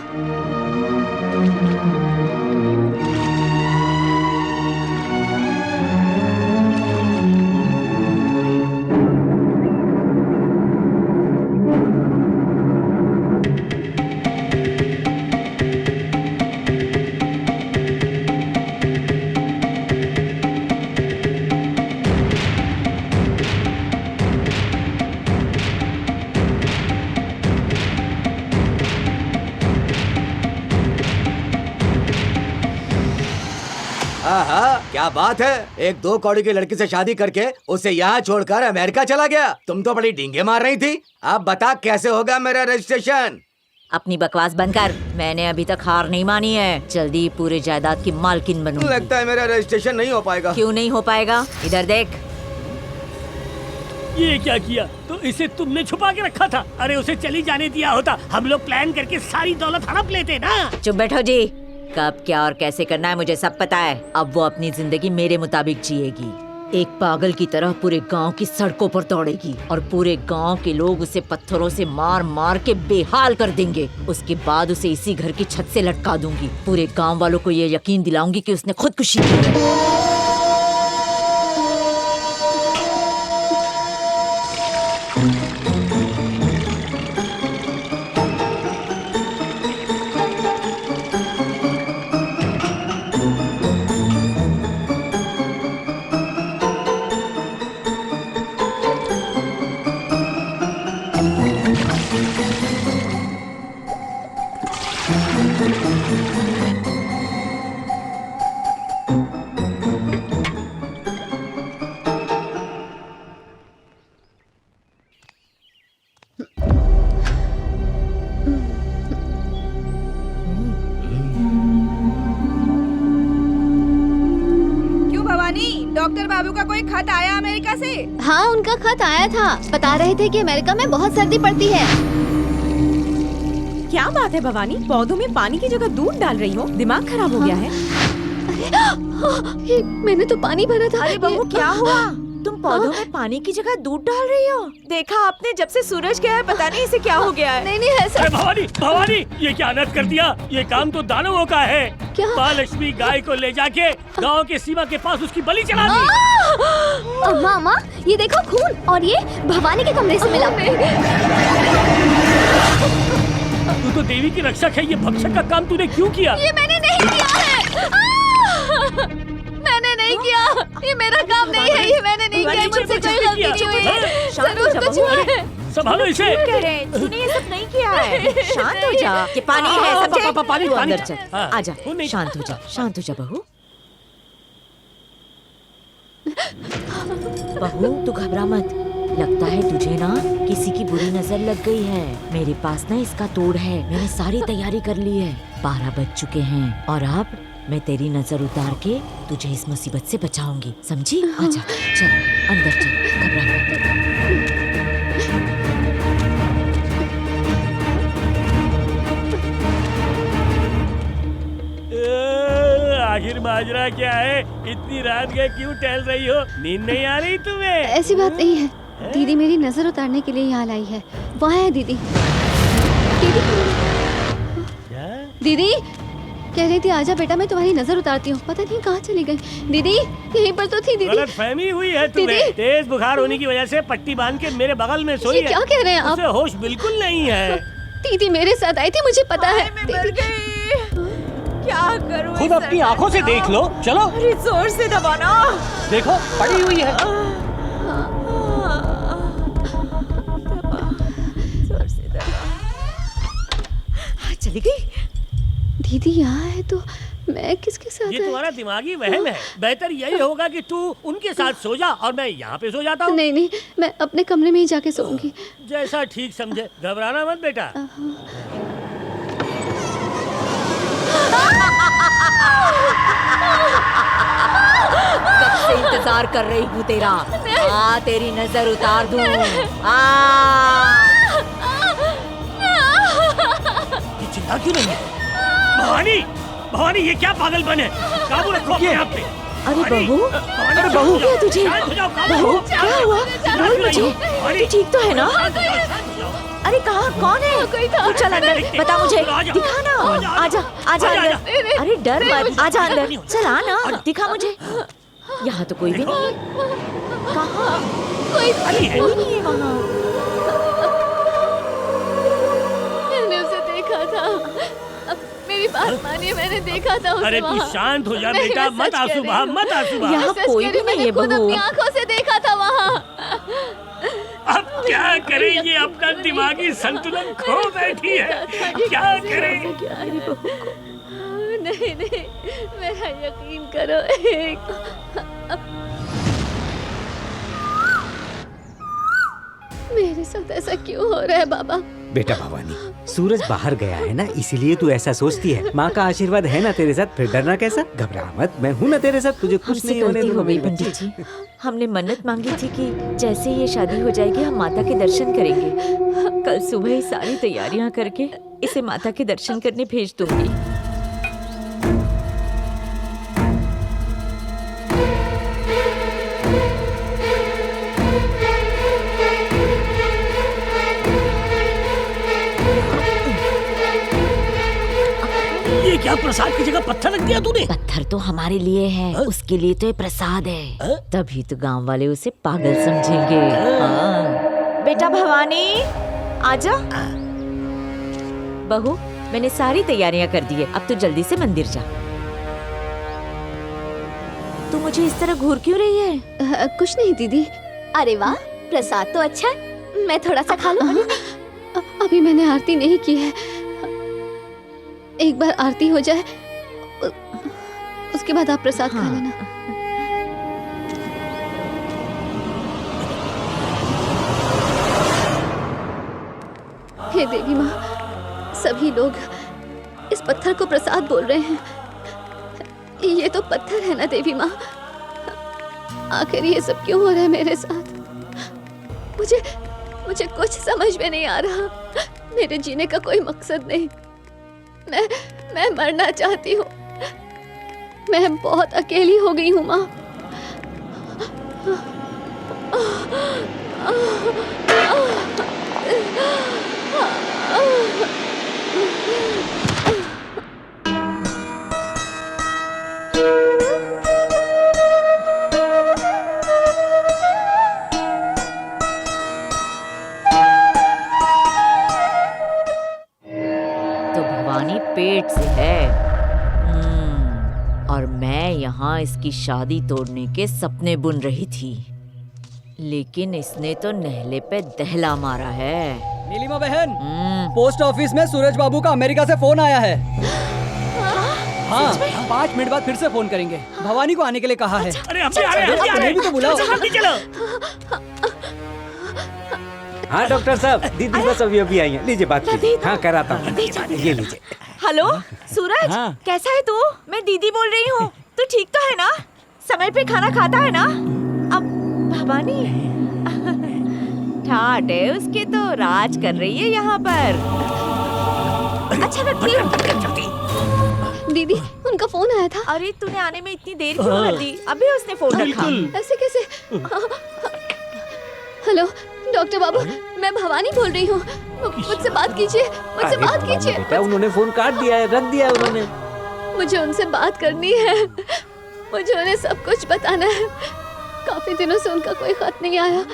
क्या बात है, एक 2 कौड़ी की लड़की से शादी करके उसे यहाँ छोड़कर अमेरिका चला गया। तुम तो बड़ी डींगे मार रही थी। अब बता कैसे होगा मेरा रजिस्ट्रेशन? अपनी बकवास बंद कर। मैंने अभी तक हार नहीं मानी है। जल्दी पूरे जायदाद की मालकिन बनूंगी। लगता है मेरा रजिस्ट्रेशन नहीं हो पाएगा। क्यों नहीं हो पाएगा? इधर देख। ये क्या किया? तो इसे तुमने छुपा के रखा था। अरे उसे चली जाने दिया होता, हम लोग प्लान करके सारी दौलत हड़प लेते ना। चुप बैठो जी। कब क्या और कैसे करना है मुझे सब पता है। अब वो अपनी जिंदगी मेरे मुताबिक जिएगी। एक पागल की तरह पूरे गांव की सड़कों पर दौड़ेगी और पूरे गांव के लोग उसे पत्थरों से मार मार के बेहाल कर देंगे। उसके बाद उसे इसी घर की छत से लटका दूंगी। पूरे गांव वालों को ये यकीन दिलाऊंगी कि उसने खुदकुशी की है। डॉक्टर बाबू का कोई खत आया अमेरिका से? हाँ, उनका खत आया था। बता रहे थे कि अमेरिका में बहुत सर्दी पड़ती है। क्या बात है भवानी, पौधों में पानी की जगह दूध डाल रही हो? दिमाग खराब हो गया है? अरे मैंने तो पानी भरा था। अरे बहू क्या हुआ? तुम पौधों में पानी की जगह दूध डाल रही हो? देखा आपने, जब से सूरज गया है पता नहीं इसे क्या हो गया है। नहीं नहीं ऐसा। अरे भवानी, भवानी ये क्या अनर्थ कर दिया? ये काम तो दानवों का है। क्या? माँ लक्ष्मी गाय को ले जाके गांव के सीमा के पास उसकी बलि चढ़ा दी। अम्मा अम्मा ये देखो खून, और ये भवानी के कमरे से मिला। तू तो देवी की रक्षक है, ये भक्षक का काम तूने क्यों किया? ये मैंने नहीं किया है। मैंने नहीं किया, ये मेरा काम नहीं है, ये मैंने नहीं किया, मुझसे कोई गलती नहीं हुई। जरूर कुछ हुआ है। संभालो इसे। कह रहे हैं, तूने ये सब नहीं किया है। शांत हो जा। ये पानी है, समझे? पानी तू अंदर चल। हाँ। आजा, शांत हो जा, शांत हो जा बहू। बहू तू घबरा मत। लगता है तुझे ना किसी की बुरी नजर लग गई है। मेरे पास ना इसका तोड़ है। मैंने सारी तैयारी कर ली है। 12 बज चुके हैं और अब मैं तेरी नजर उतार के तुझे इस मुसीबत से बचाऊंगी, समझी? आजा, चल अंदर चल, घबरा मत। आखिर माजरा क्या है? इतनी रात गए क्यों टहल रही हो? नींद नहीं आ रही तुम्हें? ऐसी बात नहीं है, दीदी मेरी नजर उतारने के लिए यहाँ लाई है। वहाँ है दीदी। दीदी दीदी कह रही थी आजा बेटा, मैं तुम्हारी नजर उतारती हूँ। पता नहीं कहाँ चली गई। दीदी यहीं पर तो थी। दीदी गलतफहमी हुई है तुम्हें। तेज बुखार होने की वजह से पट्टी बांध के मेरे बगल में सोई है। क्या कह रहे हैं आप? उसे होश बिल्कुल नहीं है। दीदी मेरे साथ आई थी, मुझे पता है। क्या करूं? खुद अपनी आंखों से देख लो। चलो अरे जोर से दबाना। देखो पड़ी हुई है। जोर से दबा। चली गई। दीदी यहाँ है तो मैं किसके साथ? ये तुम्हारा दिमागी वहम है। बेहतर यही होगा कि तू उनके साथ सो जा और मैं यहाँ पे सो जाता हूँ। नहीं नहीं, मैं अपने कमरे में ही जाके सोऊंगी। जैसा ठीक समझे, घबराना मत बेटा। कब से इंतजार कर रही हूँ तेरा। आ तेरी नजर उतार दूं। ये चिल्ला क्यों रही है? भवानी, भवानी ये क्या पागलपन है? काबू रखो अपने आप पे। अरे बहू, अरे बहू क्या तुझे? बहू क्या हुआ? बोल मुझे, तू ठीक तो है ना? अरे कहाँ, कौन है? तू चल अंदर, बता मुझे, दिखा ना। आजा, आजा अंदर। अरे डर मत, आजा अंदर, चल आ ना, दिखा मुझे। यहाँ तो कोई भी नहीं। कहाँ? कोई नहीं है वहाँ। मैंने उसे देखा था। अब मेरी बात मानिए, मैंने देखा था उसे। अरे तू शांत हो जा बेटा, मत आंसू बहा, मत आंसू बहा। यहाँ कोई भी नहीं है बहू। अपनी आंखों से देखा था वहाँ। अब क्या करें, ये अपना दिमागी संतुलन खो बैठी है। क्या करें? नहीं नहीं, मेरा यकीन करो। मेरे साथ ऐसा क्यों हो रहा है बाबा? बेटा भवानी, सूरज बाहर गया है ना, इसीलिए तू ऐसा सोचती है। माँ का आशीर्वाद है ना तेरे साथ, फिर डरना कैसा? घबरा मत, मैं हूँ ना तेरे साथ, तुझे कुछ नहीं होने हो दूंगा। गई पंडित जी। हमने मन्नत मांगी थी कि जैसे ये शादी हो जाएगी हम माता के दर्शन करेंगे। कल सुबह ही सारी तैयारियां करके इसे माता के दर्शन करने भेज दूंगी। ये क्या प्रसाद की जगह पत्थर रख दिया तूने? पत्थर तो हमारे लिए है, उसके लिए तो ये प्रसाद है। तभी तो गांव वाले उसे पागल समझेंगे। हाँ। बेटा भवानी, आजा। बहू, मैंने सारी तैयारियां कर दी है, अब तू जल्दी से मंदिर जा। तू मुझे इस तरह घूर क्यों रही है? कुछ नहीं दीदी। अरे वाह, प्रसाद तो अच्छा है, मैं थोड़ा सा खा लूं। अभी मैंने आरती नहीं की है, एक बार आरती हो जाए उसके बाद आप प्रसाद खा लेना। हे देवी माँ, सभी लोग इस पत्थर को प्रसाद बोल रहे हैं। ये तो पत्थर है ना देवी माँ, आखिर ये सब क्यों हो रहा है मेरे साथ? मुझे कुछ समझ में नहीं आ रहा। मेरे जीने का कोई मकसद नहीं। मैं मरना चाहती हूँ। मैं बहुत अकेली हो गई हूँ माँ। पेट से है। और मैं यहाँ इसकी शादी तोड़ने के सपने बुन रही थी, लेकिन इसने तो नहले पे दहला मारा है। नीलिमा बहन, पोस्ट ऑफिस में सूरज बाबू का अमेरिका से फोन आया है। हाँ, 5 मिनट बाद फिर से फोन करेंगे। भवानी को आने के लिए कहा है। अरे अभी आ रहे हैं, भी तो बुलाओ। चलो। हाँ डॉक्टर साहब, दीदी बस अभी आई है, लीजिए बात कीजिए। हाँ कराता हूँ, ये लीजिए। हेलो सूरज, हाँ। कैसा है तू? मैं दीदी बोल रही हूँ। तू ठीक तो है ना? समय पे खाना खाता है ना? अब भवानी ठाट है उसके, तो राज कर रही है यहाँ पर। अच्छा रखती हूँ। दीदी, उनका फोन आया था। अरे तूने आने में इतनी देर क्यों कर दी? अभी उसने फोन रखा। ऐसे कैसे? हेलो डॉक्टर बाबू, मैं भवानी बोल रही हूँ। मुझसे बात कीजिए, मुझसे बात कीजिए। बेटा उन्होंने फोन काट दिया है, रख दिया है उन्होंने। मुझे उनसे बात करनी है, मुझे उन्हें सब कुछ बताना है। काफी दिनों से उनका कोई खत नहीं आया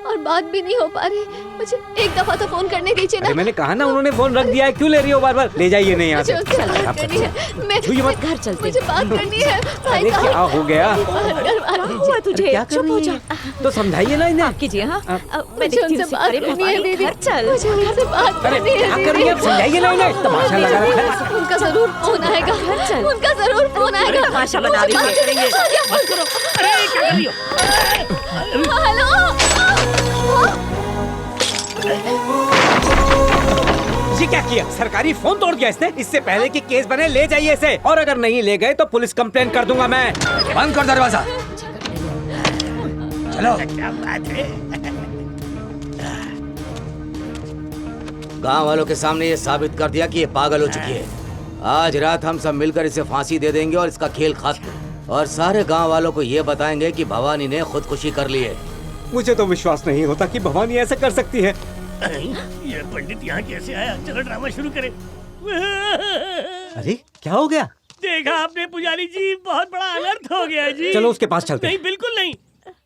और बात भी नहीं हो पा रही। मुझे एक दफा तो फोन करने दीजिए ना। मैंने कहा ना उन्होंने फोन रख दिया है, क्यों ले रही हो बार बार? ले जाइए नहीं यहाँ से। मुझे उनसे बात करनी है। मैं घर चलते। मुझे बात करनी है। अरे क्या हो गया? हुआ तुझे? चुप हो जा। तो समझाइए ना इन्हें। कीजिए। हाँ, मैं मुझे देखती उनसे हूँ। बात अरे करनी है दीदी। घर चल। मुझे उनसे बात अरे करनी है क्या दीदी। कर रही है? समझाइए ना इन्हें, तमाशा लगा रखा है। उनका जरूर फोन आएगा। उनका जरूर फोन आएगा। तमाशा बना रही है। मत करो। अरे क्या कर रही हो? हेलो, ये क्या किया? सरकारी फोन तोड़ दिया इसने। इससे पहले कि केस बने ले जाइए इसे, और अगर नहीं ले गए तो पुलिस कंप्लेन कर दूंगा मैं। बंद कर दरवाजा। चलो। क्या बात है। गांव वालों के सामने ये साबित कर दिया कि ये पागल हो चुकी है। आज रात हम सब मिलकर इसे फांसी दे देंगे और इसका खेल खत्म। और सारे गांव वालों को ये बताएंगे कि भवानी ने खुदकुशी कर ली है। मुझे तो विश्वास नहीं होता कि भवानी ऐसा कर सकती है। ये पंडित यहाँ कैसे आया? चलो ड्रामा शुरू करें। अरे क्या हो गया? देखा आपने पुजारी जी, बहुत बड़ा अनर्थ हो गया जी। चलो उसके पास चलते हैं। नहीं, बिल्कुल नहीं।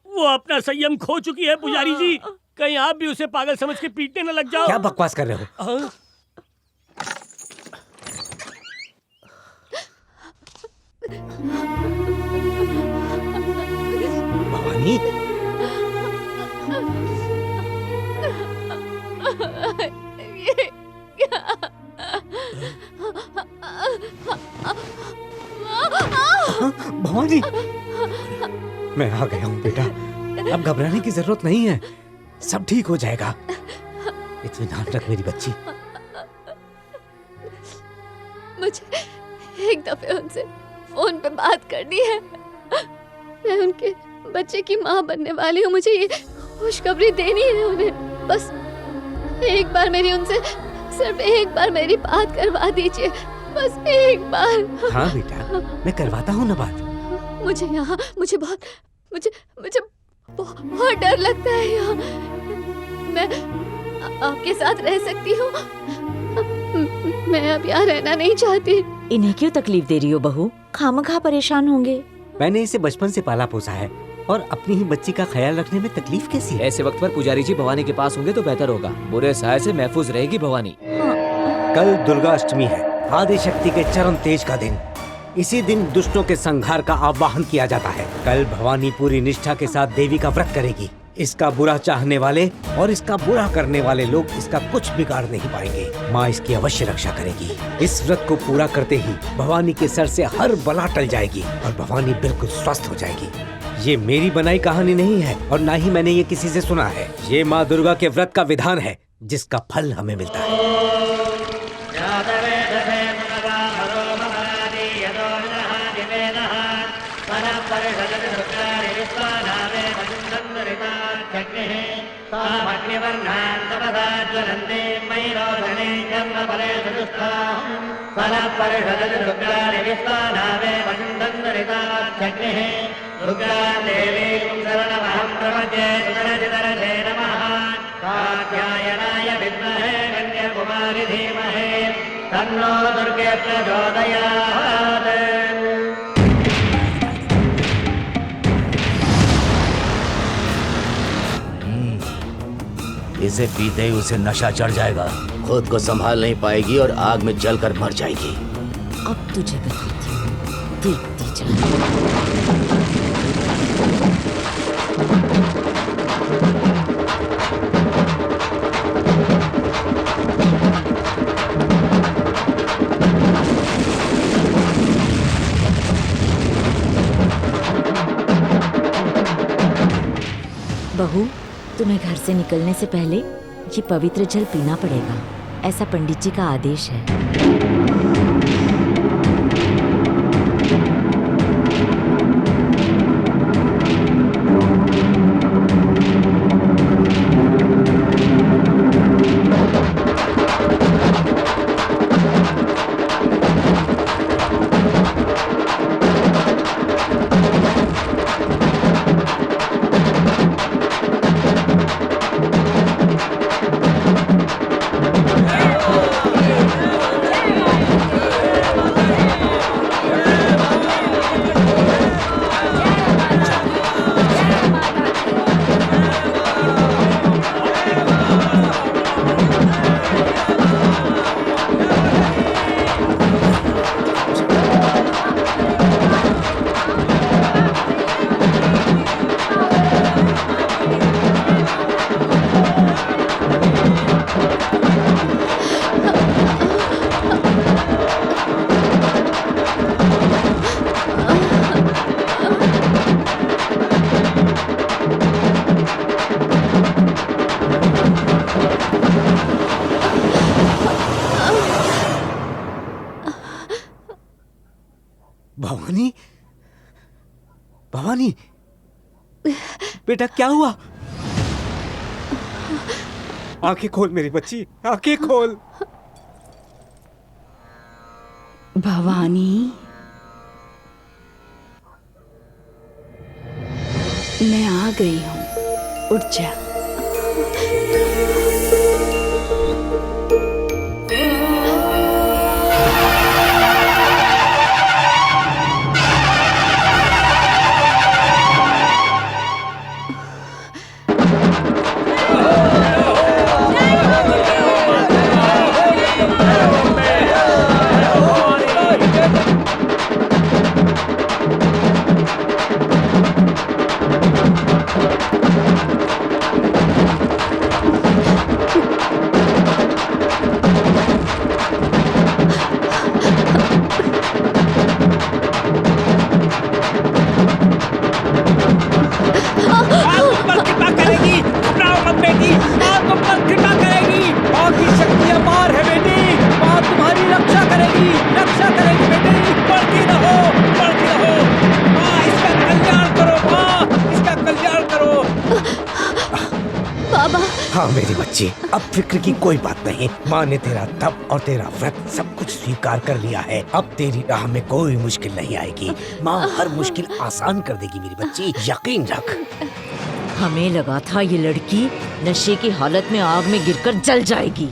वो अपना संयम खो चुकी है पुजारी जी। कहीं आप भी उसे पागल समझ के पीटने न लग जाओ। क्या बकवास कर रहे हो? भवानी, भवानी, मैं आ गया हूँ बेटा। अब घबराने की जरूरत नहीं है, सब ठीक हो जाएगा। इत्मीनान रख मेरी बच्ची। मुझे एक दफे उनसे फोन पे बात करनी है। मैं उनके बच्चे की माँ बनने वाली हूँ। मुझे ये खुशखबरी देनी है उन्हें। बस एक बार मेरी उनसे, सिर्फ एक बार मेरी बात करवा दीजिए। बस एक बार। हाँ बेटा, मैं करवाता हूँ ना बात। मुझे यहाँ, मुझे बहुत डर लगता है यहाँ। मैं आपके साथ रह सकती हूँ? मैं अब यहाँ रहना नहीं चाहती। इन्हें क्यों तकलीफ दे रही हो बहू? खामखा परेशान होंगे। मैंने इसे बचपन से पाला पोसा है और अपनी ही बच्ची का ख्याल रखने में तकलीफ कैसी है? ऐसे वक्त पर पुजारी जी भवानी के पास होंगे तो बेहतर होगा। बुरे साय से महफूज रहेगी भवानी। कल दुर्गा अष्टमी है, आदि शक्ति के चरम तेज का दिन। इसी दिन दुष्टों के संहार का आवाहन किया जाता है। कल भवानी पूरी निष्ठा के साथ देवी का व्रत करेगी। इसका बुरा चाहने वाले और इसका बुरा करने वाले लोग इसका कुछ बिगाड़ नहीं पाएंगे। माँ इसकी अवश्य रक्षा करेगी। इस व्रत को पूरा करते ही भवानी के सर से हर बला टल जाएगी और भवानी बिल्कुल स्वस्थ हो जाएगी। ये मेरी बनाई कहानी नहीं है और ना ही मैंने ये किसी से सुना है। ये माँ दुर्गा के व्रत का विधान है जिसका फल हमें मिलता है। तन्नो दुर्गे प्रचोदयात्। इसे पीते ही उसे नशा चढ़ जाएगा, खुद को संभाल नहीं पाएगी और आग में जलकर मर जाएगी। अब तुझे बताती हूँ, देखती जा। बहू, तुम्हें घर से निकलने से पहले ये पवित्र जल पीना पड़ेगा। ऐसा पंडित जी का आदेश है। बेटा क्या हुआ? आंखें खोल मेरी बच्ची, आंखें खोल। भवानी, मैं आ गई हूँ, उठ जा। हाँ मेरी बच्ची, अब फिक्र की कोई बात नहीं। माँ ने तेरा तप और तेरा व्रत सब कुछ स्वीकार कर लिया है। अब तेरी राह में कोई मुश्किल नहीं आएगी। माँ हर मुश्किल आसान कर देगी मेरी बच्ची, यकीन रख। हमें लगा था ये लड़की नशे की हालत में आग में गिरकर जल जाएगी,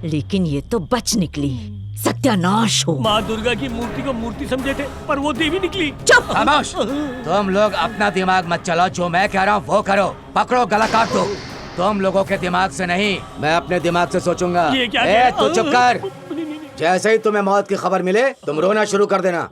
लेकिन ये तो बच निकली। सत्यानाश हो। माँ दुर्गा की मूर्ति को मूर्ति समझे थे, पर वो देवी निकली। चुप! खामोश! तुम लोग अपना दिमाग मत चलाओ, जो मैं कह रहा हूँ वो करो। पकड़ो, गला काट दो। तुम लोगों के दिमाग से नहीं, मैं अपने दिमाग से सोचूंगा। ये क्या तू चुप कर। जैसे ही तुम्हें मौत की खबर मिले तुम रोना शुरू कर देना।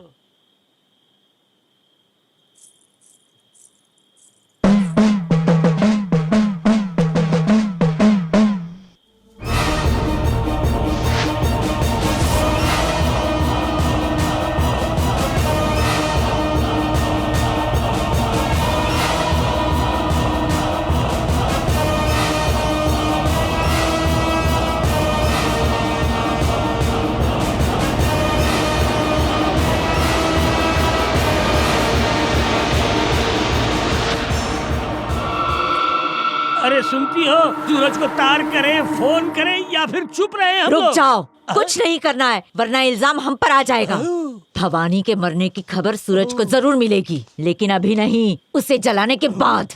अरे सुनती हो, सूरज को तार करें, फोन करें या फिर चुप रहे हम? रुक जाओ, कुछ नहीं करना है, वरना इल्जाम हम पर आ जाएगा। भवानी के मरने की खबर सूरज को जरूर मिलेगी, लेकिन अभी नहीं, उसे जलाने के बाद।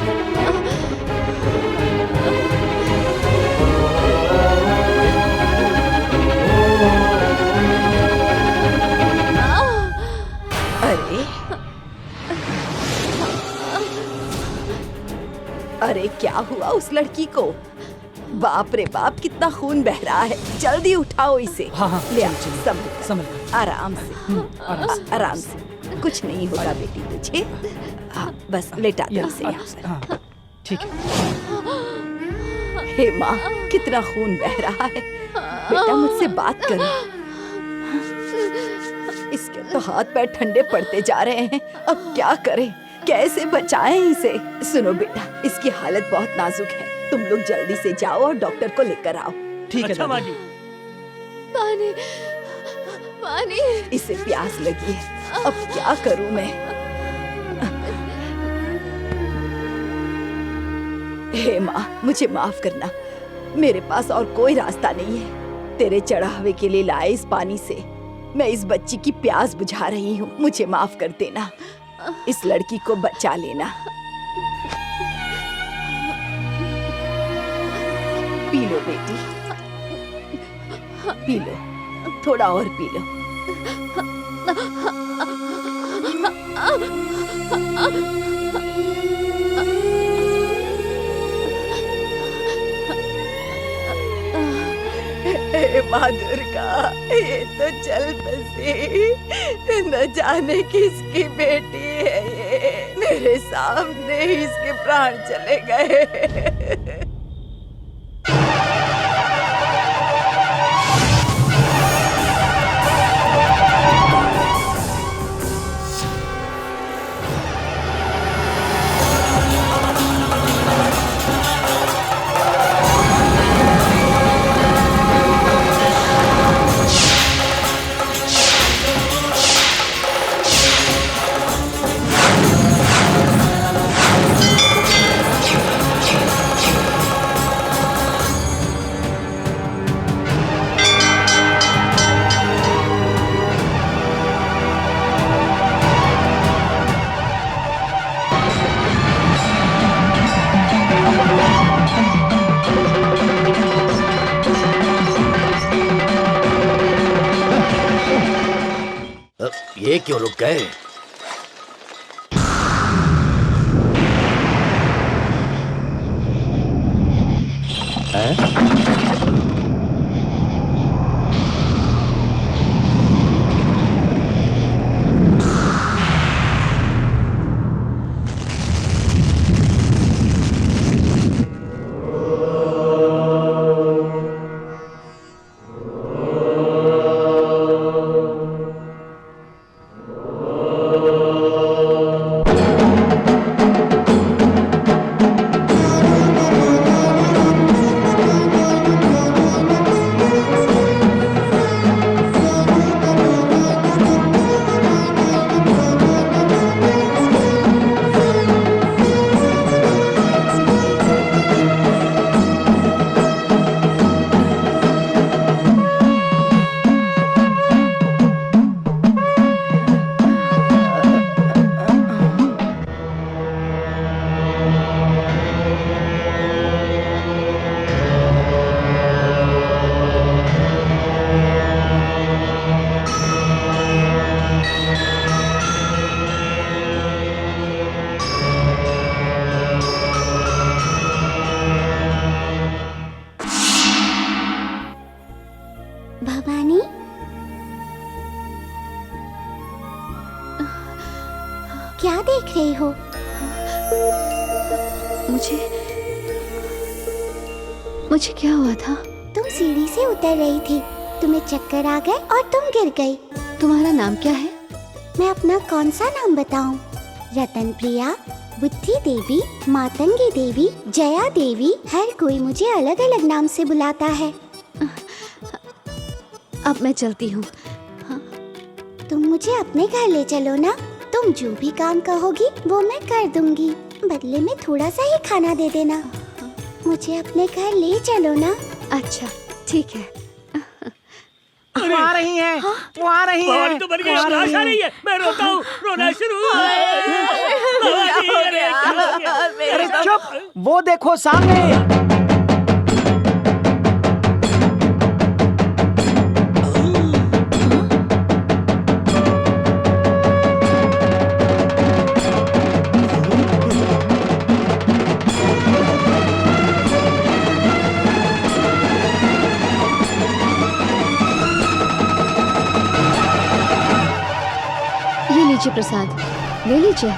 अरे क्या हुआ उस लड़की को? बाप रे बाप, कितना खून बह रहा है। जल्दी उठाओ इसे। हाँ, ले आओ, संभल आराम से, आराम से। कुछ नहीं होगा बेटी तुझे। हाँ, बस लेटा दो इसे यहाँ पर। ठीक है। हे माँ, कितना खून बह रहा है। बेटा मुझसे बात करो। इसके तो हाथ पैर ठंडे पड़ते जा रहे हैं। अब क्या करें, कैसे बचाएं इसे? सुनो बेटा, इसकी हालत बहुत नाजुक है। तुम लोग जल्दी से जाओ और डॉक्टर को लेकर आओ। ठीक है माँ जी। पानी, पानी। इसे प्यास लगी है, अब क्या करूं मैं? हे माँ, मुझे माफ करना, मेरे पास और कोई रास्ता नहीं है। तेरे चढ़ावे के लिए लाए इस पानी से मैं इस बच्ची की प्यास बुझा रही हूँ। मुझे माफ कर देना, इस लड़की को बचा लेना। पी लो बेटी, पी लो, थोड़ा और पी लो। हे माँ दुर्गा, ये तो चल बसी, न जाने किसकी बेटी है ये। मेरे सामने ही इसके प्राण चले गए। ये क्यों रुक गए? भवानी, क्या देख रही हो? मुझे क्या हुआ था? तुम सीढ़ी से उतर रही थी, तुम्हें चक्कर आ गए और तुम गिर गई। तुम्हारा नाम क्या है? मैं अपना कौन सा नाम बताऊं? रतन प्रिया, बुद्धि देवी, मातंगी देवी, जया देवी, हर कोई मुझे अलग अलग नाम से बुलाता है। अब मैं चलती हूँ। तुम मुझे अपने घर ले चलो ना। तुम जो भी काम कहोगी वो मैं कर दूंगी। बदले में थोड़ा सा ही खाना दे देना। मुझे अपने घर ले चलो ना। अच्छा, ठीक है। वो आ रही हैं, वो आ रही हैं। भवानी तो बन गई, अब लाश आ रही है। मैं रोता हूँ, रोना शुरू हुआ। अरे चुप, वो देखो सामने। लीजिए प्रसाद, ले लीजिए।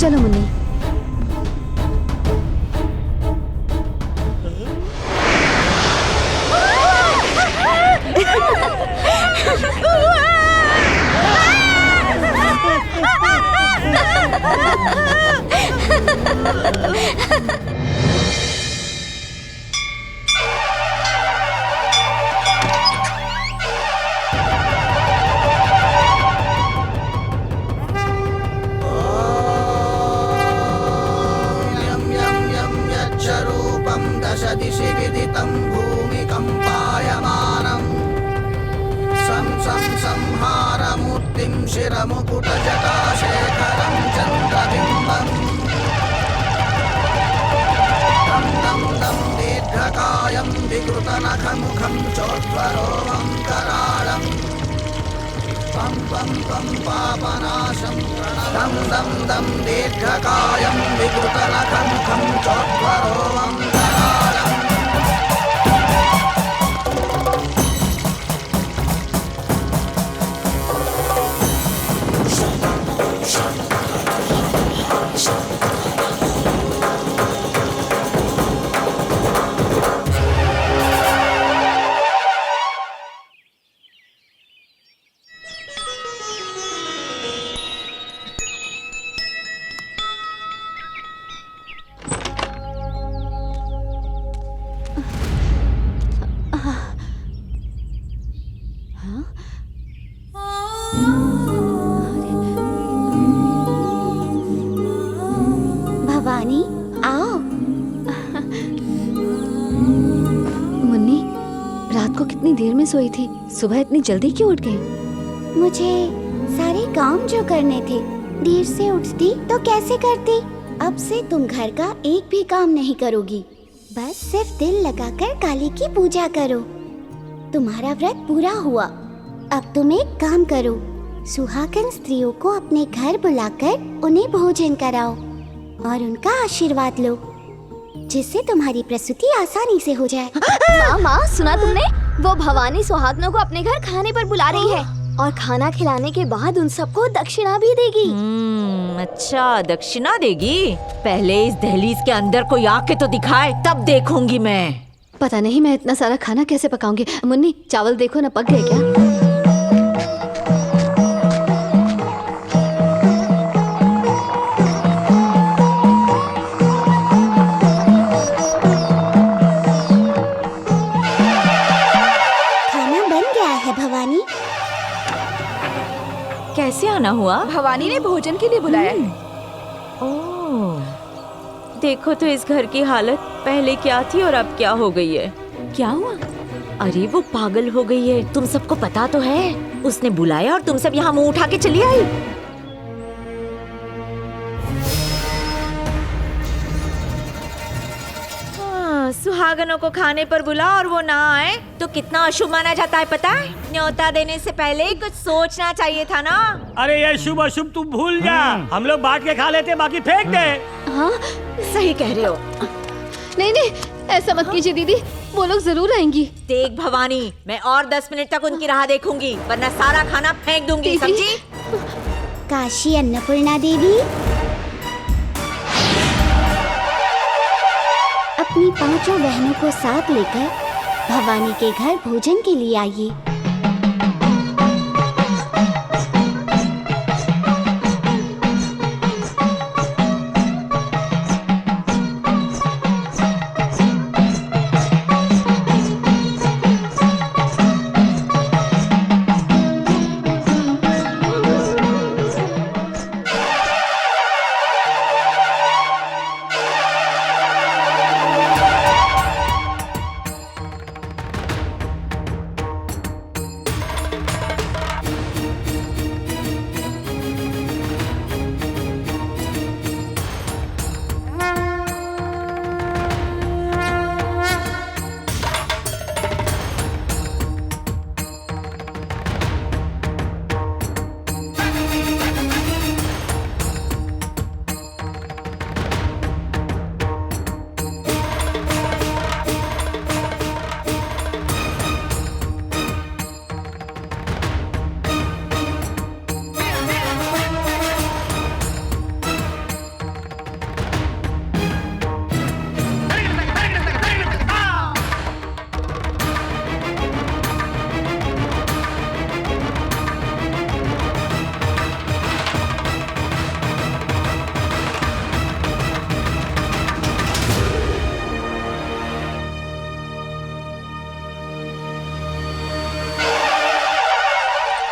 चलो मुन्नी। संहारमूर्तिं शिरमुकुटजटाशेखरं चन्द्रबिम्बम् दं दं दं दीर्घकायं विकृतनखमुखं चोद्वरोमं कराळं पं पं पं पापनाशं दं दं दं दीर्घकायं विकृतनखमुखं चोद्वरोमं कराळं भवानी, आओ। मुन्नी, रात को कितनी देर में सोई थी? सुबह इतनी जल्दी क्यों उठ गई? मुझे सारे काम जो करने थे, देर से उठती तो कैसे करती? अब से तुम घर का एक भी काम नहीं करोगी। बस सिर्फ दिल लगाकर काली की पूजा करो। तुम्हारा व्रत पूरा हुआ। अब तुम एक काम करो, सुहागन स्त्रियों को अपने घर बुलाकर उन्हें भोजन कराओ और उनका आशीर्वाद लो, जिससे तुम्हारी प्रसूति आसानी से हो जाए। माँ माँ, सुना तुमने? वो भवानी सुहागनों को अपने घर खाने पर बुला रही है और खाना खिलाने के बाद उन सबको दक्षिणा भी देगी। अच्छा, दक्षिणा देगी? पहले इस दहलीज के अंदर कोई आके तो दिखाए, तब देखूंगी मैं। पता नहीं मैं इतना सारा खाना कैसे पकाऊंगी। मुन्नी, चावल देखो ना, पक गए क्या? कैसे आना हुआ? भवानी ने भोजन के लिए बुलाया है। ओह, देखो तो इस घर की हालत, पहले क्या थी और अब क्या हो गई है। क्या हुआ? अरे वो पागल हो गई है, तुम सबको पता तो है। उसने बुलाया और तुम सब यहाँ मुंह उठा के चली आई। सुहागनों को खाने पर बुला और वो ना आए तो कितना अशुभ माना जाता है, पता है? न्योता देने से पहले कुछ सोचना चाहिए था ना। अरे ये शुभ अशुभ तू भूल जा, हम लोग बांट के खा लेते, बाकी फेंक दे। हाँ, सही कह रहे हो। नहीं नहीं, ऐसा मत कीजिए दीदी, वो लोग जरूर आएंगी। देख भवानी, मैं और 10 मिनट तक उनकी राह देखूंगी, वरना सारा खाना फेंक दूंगी, समझी? काशी अन्नपूर्णा देवी, अपनी 5 बहनों को साथ लेकर भवानी के घर भोजन के लिए आइए।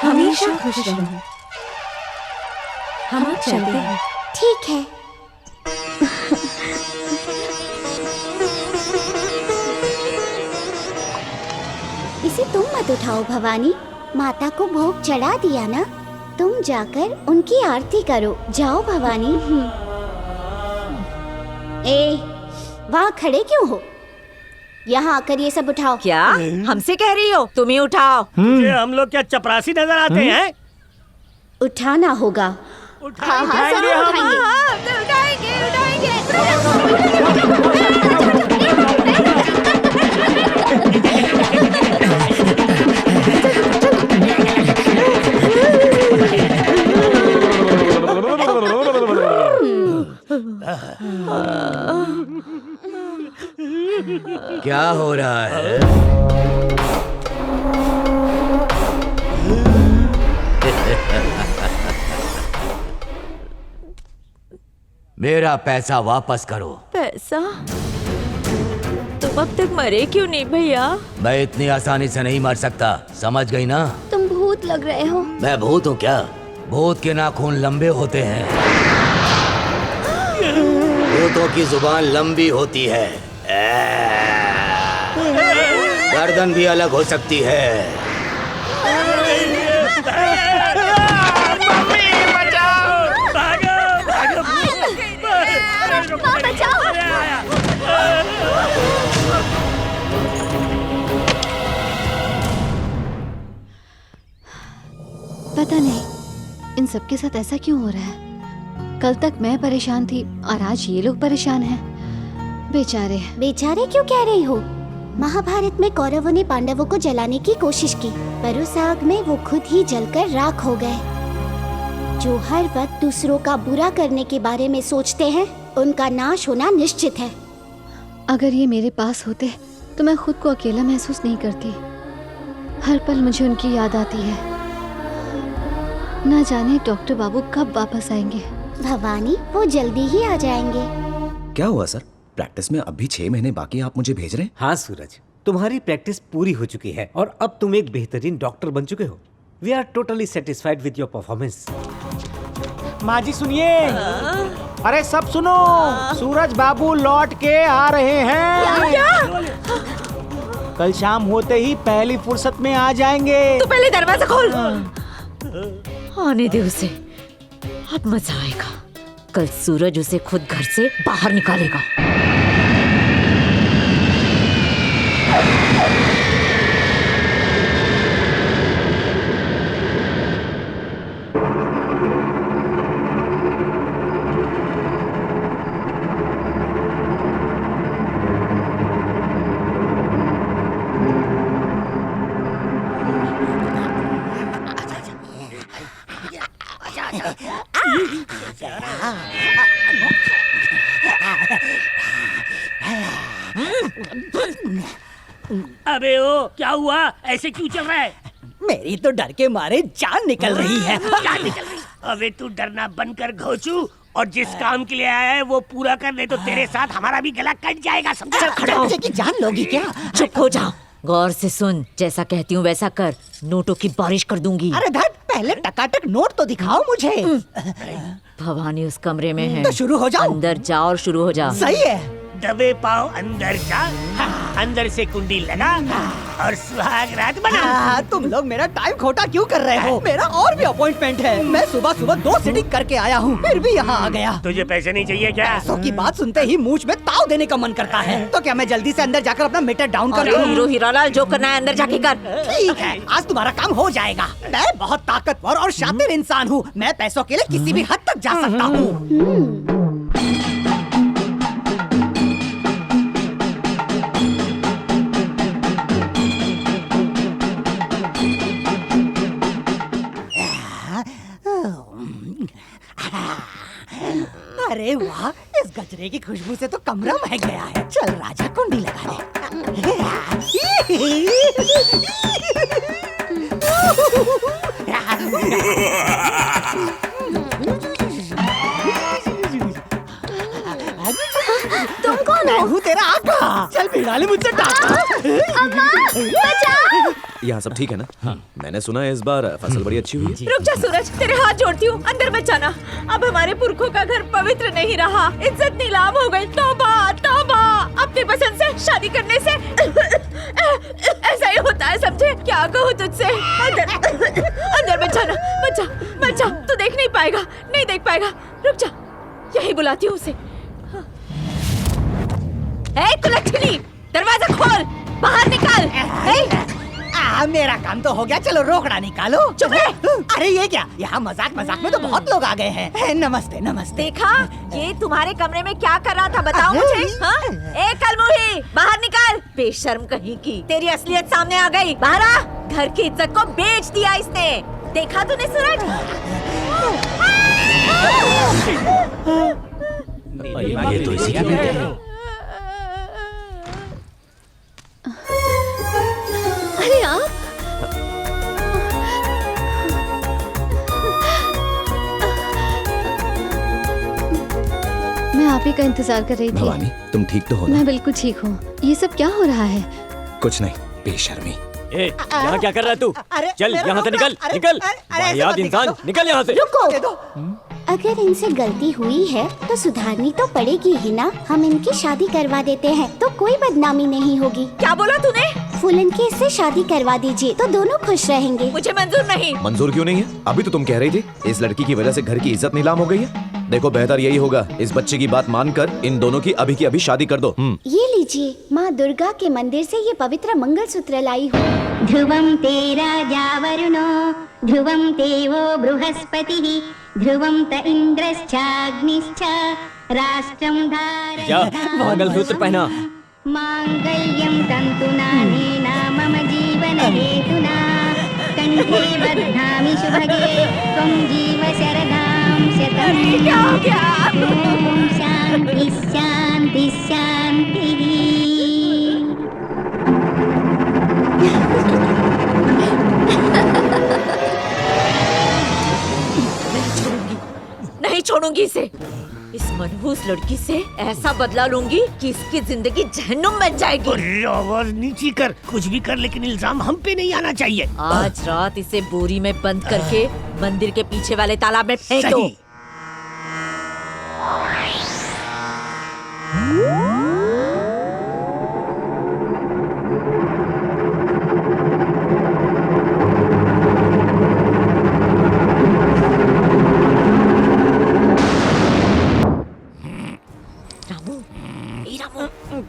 हमेशा खुश रहो। हम अब चलते हैं। ठीक है। इसे तुम मत उठाओ भवानी, माता को भोग चढ़ा दिया ना, तुम जाकर उनकी आरती करो। जाओ भवानी। ए, वहाँ खड़े क्यों हो? यहाँ आकर ये सब उठाओ। क्या हमसे कह रही हो? तुम ही उठाओ। हम लोग क्या चपरासी नजर आते हैं? उठाना होगा। हाँ हाँ, जरूर क्या हो रहा है? मेरा पैसा वापस करो। पैसा? तुम अब तक मरे क्यों नहीं भैया? मैं इतनी आसानी से नहीं मर सकता, समझ गई ना? तुम भूत लग रहे हो। मैं भूत हूँ क्या? भूत के नाखून लंबे होते हैं, भूतों की जुबान लंबी होती है, गर्दन भी अलग हो सकती है। सबके साथ ऐसा क्यों हो रहा है? कल तक मैं परेशान थी और आज ये लोग परेशान हैं। बेचारे। बेचारे क्यों कह रही हो? महाभारत में कौरवों ने पांडवों को जलाने की कोशिश की, पर उस आग में वो खुद ही जलकर राख हो गए। जो हर वक्त दूसरों का बुरा करने के बारे में सोचते हैं, उनका नाश होना निश्चित है। अगर ये मेरे पास होते तो मैं खुद को अकेला महसूस नहीं करती। हर पल मुझे उनकी याद आती है। ना जाने डॉक्टर बाबू कब वापस आएंगे। भवानी, वो जल्दी ही आ जाएंगे। क्या हुआ सर? प्रैक्टिस में अभी 6 महीने बाकी, आप मुझे भेज रहे हैं? हाँ सूरज, तुम्हारी प्रैक्टिस पूरी हो चुकी है और अब तुम एक बेहतरीन डॉक्टर बन चुके हो। We are totally satisfied with your performance. माँ जी सुनिए। अरे सब सुनो, सूरज बाबू लौट के आ रहे हैं। कल शाम होते ही पहली फुर्सत में आ जाएंगे। तू पहले दरवाजा खोल। आने दे उसे, अब मजा आएगा। कल सूरज उसे खुद घर से बाहर निकालेगा। अबे ओ, क्या हुआ? ऐसे क्यों चल रहा है? मेरी तो डर के मारे जान निकल रही है। जान निकल रही? अबे तू डरना बंद कर घोचू, और जिस काम के लिए आया है वो पूरा कर, नहीं तो तेरे साथ हमारा भी गला कट जाएगा, समझा? बच्चे की जान लोगी क्या? चुप हो जाओ, गौर से सुन। जैसा कहती हूँ वैसा कर, नोटों की बारिश कर दूंगी। अरे धत, पहले टकाटक नोट तो दिखाओ मुझे। भवानी उस कमरे में है। तो शुरू हो जाओ। अंदर जाओ और शुरू हो जा। सही है। दबे पाओ अंदर जा, अंदर से कुंडी लगा और सुहाग रात बना। तुम लोग मेरा टाइम खोटा क्यों कर रहे हो? मेरा और भी अपॉइंटमेंट है। मैं सुबह सुबह 2 सीटिंग करके आया हूँ, फिर भी यहाँ आ गया। तुझे पैसे नहीं चाहिए क्या? पैसों की बात सुनते ही मूंछ में ताव देने का मन करता है। तो क्या मैं जल्दी से अंदर जाकर अपना मीटर डाउन कर लूं? हीरो हीरालाल, जो करना है अंदर जाके कर। ठीक है, आज तुम्हारा काम हो जाएगा। मैं बहुत ताकतवर और शातिर इंसान हूँ। मैं पैसों के लिए किसी भी हद तक जा सकता हूँ। अरे वाह, इस गजरे की खुशबू से तो कमरा महक गया है। चल राजा, कुंडी लगा दे। तुम कौन हो? मैं हूँ तेरा आका। चल भिड़ा ले मुझसे टाका। अम्मा, बचाओ। यहाँ सब ठीक है ना? मैंने सुना है इस बार फसल बड़ी अच्छी हुई है। रुक जा सूरज, तेरे हाथ जोड़ती हूँ, अंदर मत जाना। अब हमारे पुरखों का घर पवित्र नहीं रहा, इज्जत नीलाम हो गई। तौबा तौबा, अपनी पसंद से शादी करने से ऐसा ही होता है, समझे? क्या कहूँ तुझसे? अंदर मत जाना, मत जा, तू देख नहीं पाएगा, नहीं देख पाएगा। रुक जा, यही बुलाती हूँ उसे। कुलच्छनी, दरवाजा खोल, बाहर निकाल। मेरा काम तो हो गया, चलो रोकड़ा निकालो। चुप रह। अरे ये क्या? यहाँ मजाक मजाक में तो बहुत लोग आ गए हैं। नमस्ते नमस्ते। देखा, ये तुम्हारे कमरे में क्या कर रहा था, बताओ मुझे। हाँ? ए कलमुही, बाहर निकाल। बेशर्म कहीं की, तेरी असलियत सामने आ गई। बाहर आ। घर की इज्जत को बेच दिया इसने, देखा तूने सूरज? ये तो इसी की बेटी है। अरे आप मैं आप ही का इंतजार कर रही थी। भवानी, तुम ठीक तो हो ना? मैं बिल्कुल ठीक हूँ। ये सब क्या हो रहा है? कुछ नहीं, बेशर्मी। यहाँ क्या कर रहा है तू? चल यहाँ से निकल, निकल। वाहियात इंसान, निकल यहाँ से। रुको, अगर इनसे गलती हुई है तो सुधारनी तो पड़ेगी ही ना। हम इनकी शादी करवा देते हैं तो कोई बदनामी नहीं होगी। क्या बोला तूने? फूलन के इससे शादी करवा दीजिए तो दोनों खुश रहेंगे। मुझे मंजूर नहीं। मंजूर क्यों नहीं है? अभी तो तुम कह रही थी इस लड़की की वजह से घर की इज्जत नीलाम हो गई है। देखो, बेहतर यही होगा इस बच्चे की बात मानकर इन दोनों की अभी की अभी शादी कर दो। ये लीजिए, माँ दुर्गा के मंदिर से ये पवित्र मंगलसूत्र लाई हूँ। ध्रुवं ते राजा वरुणो ध्रुवं ते वो बृहस्पतिः ध्रुवं त इन्द्रश्चाग्निश्च राष्ट्रं जा मंगलसूत्र पहना। मांगल्यं तन्तुनानेन मम जीवनहेतुना कंठे बध्नामि शुभगे त्वं जीव शरदां शतम्। ॐ शान्ति शान्ति शान्तिः। नहीं छोड़ूंगी इसे। इस मनहूस लड़की से ऐसा बदला लूंगी कि इसकी जिंदगी जहन्नुम में जाएगी। आवाज नीची कर, कुछ भी कर लेकिन इल्जाम हम पे नहीं आना चाहिए। आज रात इसे बोरी में बंद करके मंदिर के पीछे वाले तालाब में फेंक दो।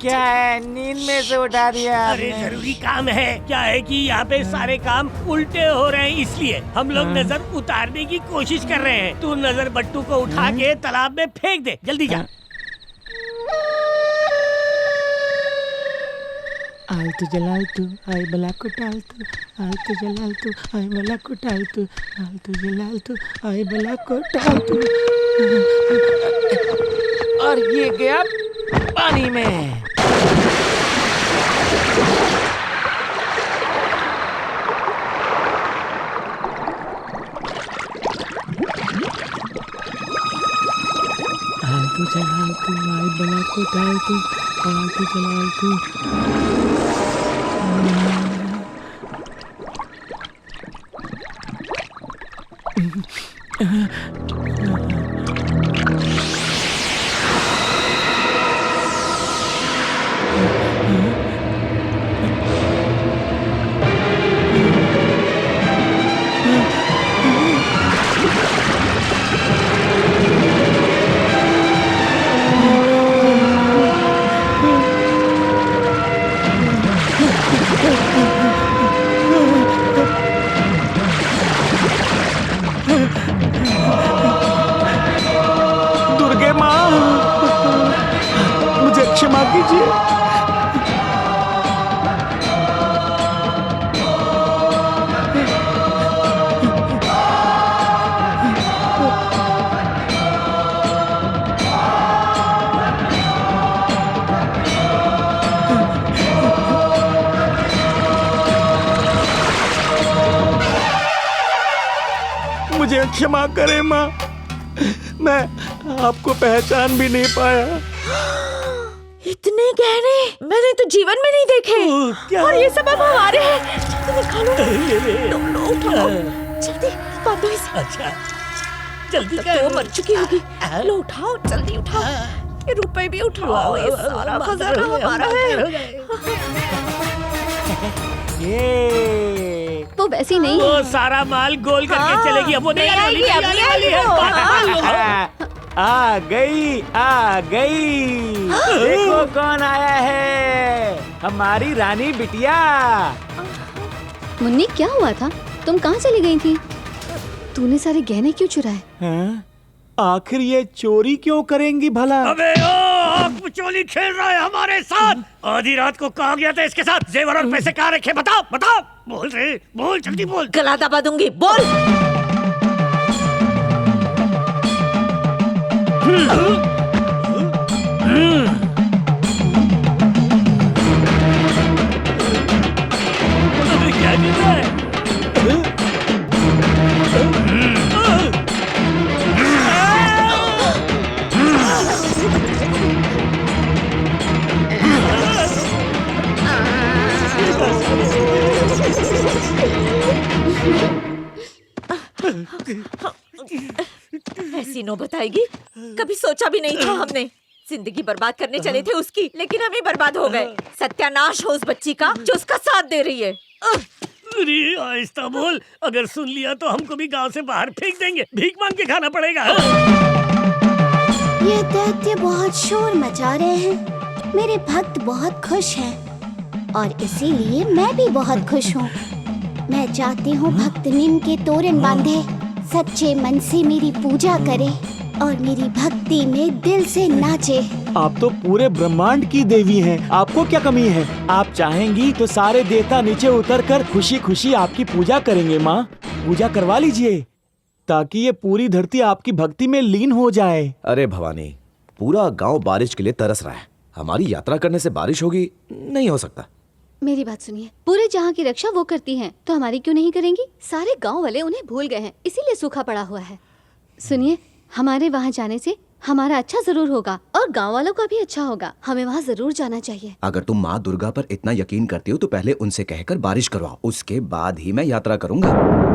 क्या है, नींद में से उठा दिया अरे जरूरी काम है। क्या है कि यहाँ पे सारे काम उल्टे हो रहे हैं, इसलिए हम लोग नजर उतारने की कोशिश कर रहे हैं। तू नजर बट्टू को उठा के तालाब में फेंक दे, जल्दी जा। आलतू जलालतू आई बला को टालतू, आलतू जलालतू आई बला को टालतू, आलतू जलालतू आई बला को टालतू। और ये गया पानी में। आलतू जलालतू आई बला को टालतू, आलतू जलालतू। दुर्गे माँ, मुझे क्षमा कीजिए। मुझे क्षमा करें माँ, मैं आपको पहचान भी नहीं पाया। इतने गहने मैंने तो जीवन में नहीं देखे। और ये सब अब हमारे हैं। जल्दी निकालो। लो, उठाओ जल्दी, बांधो इसे। अच्छा जल्दी कर। तो मर चुकी होगी। लो उठाओ, जल्दी उठाओ। ये रुपए भी उठाओ, ये सारा खजाना हमारा है। ये वो वैसी नहीं। वो सारा माल गोल करके चलेगी। अब वो नहीं आने वाली है। आ गई, आ गई। देखो कौन आया है, हमारी रानी बिटिया। मुन्नी क्या हुआ था? तुम कहाँ चली गई थी? तूने सारे गहने क्यों चुराए? हाँ? आखिर ये चोरी क्यों करेंगी भला? अबे ओ आँख चोली खेल रहा है हमारे साथ। आधी रात को कहा गया था इसके साथ जेवर और पैसे कहाँ रखे? बताओ बताओ। बोल रे, बोल जल्दी बोल। गला दबा दूंगी, बोल। क्या कर रहा है? ऐसी नौबत आएगी कभी सोचा भी नहीं था हमने। जिंदगी बर्बाद करने चले थे उसकी, लेकिन हम ही बर्बाद हो गए। सत्यानाश हो उस बच्ची का जो उसका साथ दे रही है। अरे आहिस्ता बोल, अगर सुन लिया तो हमको भी गांव से बाहर फेंक देंगे। भीख मांग के खाना पड़ेगा। ये दैत्य बहुत शोर मचा रहे हैं। मेरे भक्त बहुत खुश हैं। और इसीलिए मैं भी बहुत खुश हूँ। मैं चाहती हूँ भक्त नीम के तोरण बांधे, सच्चे मन से मेरी पूजा करे और मेरी भक्ति में दिल से नाचे। आप तो पूरे ब्रह्मांड की देवी हैं, आपको क्या कमी है? आप चाहेंगी तो सारे देवता नीचे उतरकर खुशी खुशी आपकी पूजा करेंगे माँ। पूजा करवा लीजिए ताकि ये पूरी धरती आपकी भक्ति में लीन हो जाए। अरे भवानी, पूरा गांव बारिश के लिए तरस रहा है। हमारी यात्रा करने से बारिश होगी? नहीं हो सकता। मेरी बात सुनिए, पूरे जहाँ की रक्षा वो करती हैं, तो हमारी क्यों नहीं करेंगी? सारे गांव वाले उन्हें भूल गए हैं, इसीलिए सूखा पड़ा हुआ है। सुनिए, हमारे वहाँ जाने से हमारा अच्छा जरूर होगा और गांव वालों का भी अच्छा होगा। हमें वहाँ जरूर जाना चाहिए। अगर तुम माँ दुर्गा पर इतना यकीन करती हो तो पहले उनसे कहकर बारिश करवाओ, उसके बाद ही मैं यात्रा करूंगा।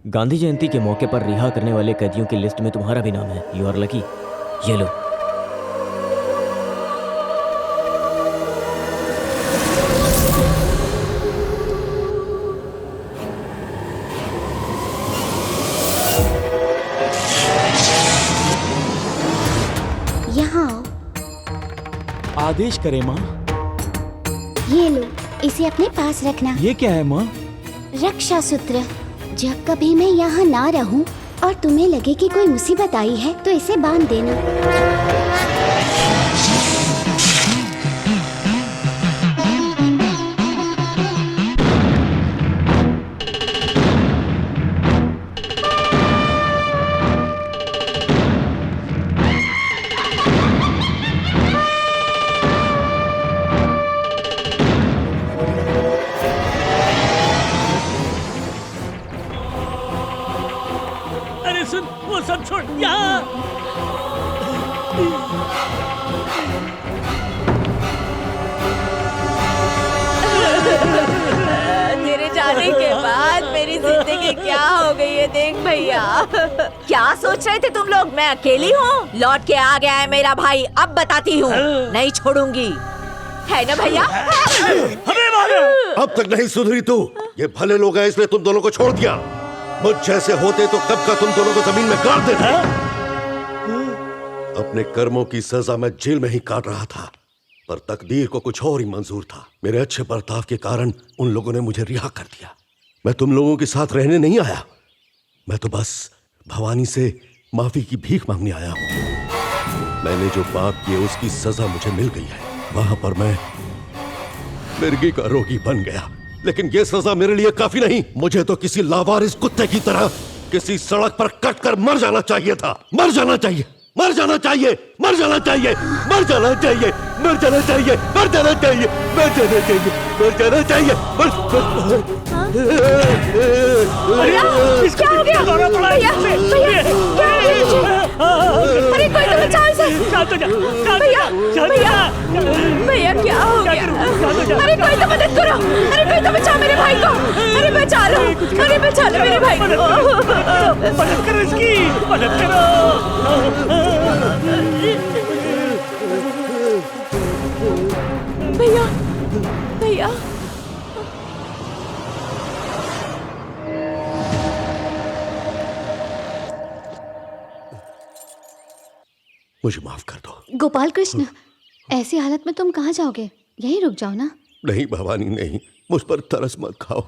गांधी जयंती के मौके पर रिहा करने वाले कैदियों की लिस्ट में तुम्हारा भी नाम है। You are lucky. ये लो। यहाँ आदेश करे माँ। ये लो, इसे अपने पास रखना। ये क्या है माँ? रक्षा सूत्र। जब कभी मैं यहाँ ना रहूं और तुम्हें लगे कि कोई मुसीबत आई है तो इसे बांध देना। सब छोड़ यहाँ। तेरे जाने के बाद मेरी जिंदगी क्या हो गई है देख भैया। क्या सोच रहे थे तुम लोग मैं अकेली हूँ? लौट के आ गया है मेरा भाई, अब बताती हूँ, नहीं छोड़ूंगी, है ना भैया? अब तक नहीं सुधरी तू। ये भले लोग हैं इसलिए तुम दोनों को छोड़ दिया। मुझ जैसे होते तो कब का तुम दोनों को जमीन में गाड़ देते। अपने कर्मों की सजा मैं जेल में ही काट रहा था, पर तकदीर को कुछ और ही मंजूर था। मेरे अच्छे बर्ताव के कारण उन लोगों ने मुझे रिहा कर दिया। मैं तुम लोगों के साथ रहने नहीं आया, मैं तो बस भवानी से माफी की भीख मांगने आया हूं। मैंने जो पाप किए उसकी सजा मुझे मिल गई है। वहां पर मैं मिर्गी का रोगी बन गया, लेकिन ये सजा मेरे लिए काफी नहीं। मुझे तो किसी लावारिस कुत्ते की तरह किसी सड़क पर कट कर मर जाना चाहिए था। मर जाना चाहिए, मर जाना चाहिए, मर जाना चाहिए, मर जाना चाहिए, मर जाना चाहिए, मर जाना चाहिए, मर जाना चाहिए, मर जाना चाहिए। भैया क्या हो गया? भैया भैया क्या हो गया तुझे? अरे कोई तो बचाओ इसे। भैया भैया भैया क्या हो गया? अरे कोई तो मदद करो, अरे कोई तो बचाओ मेरे भाई को, अरे बचा लो, अरे बचा लो मेरे भाई को। मदद करो इसकी, मदद करो। भैया भैया मुझे माफ कर दो। गोपाल कृष्ण, ऐसी हालत में तुम कहाँ जाओगे? यहीं रुक जाओ ना। नहीं भवानी नहीं, मुझ पर तरस मत खाओ।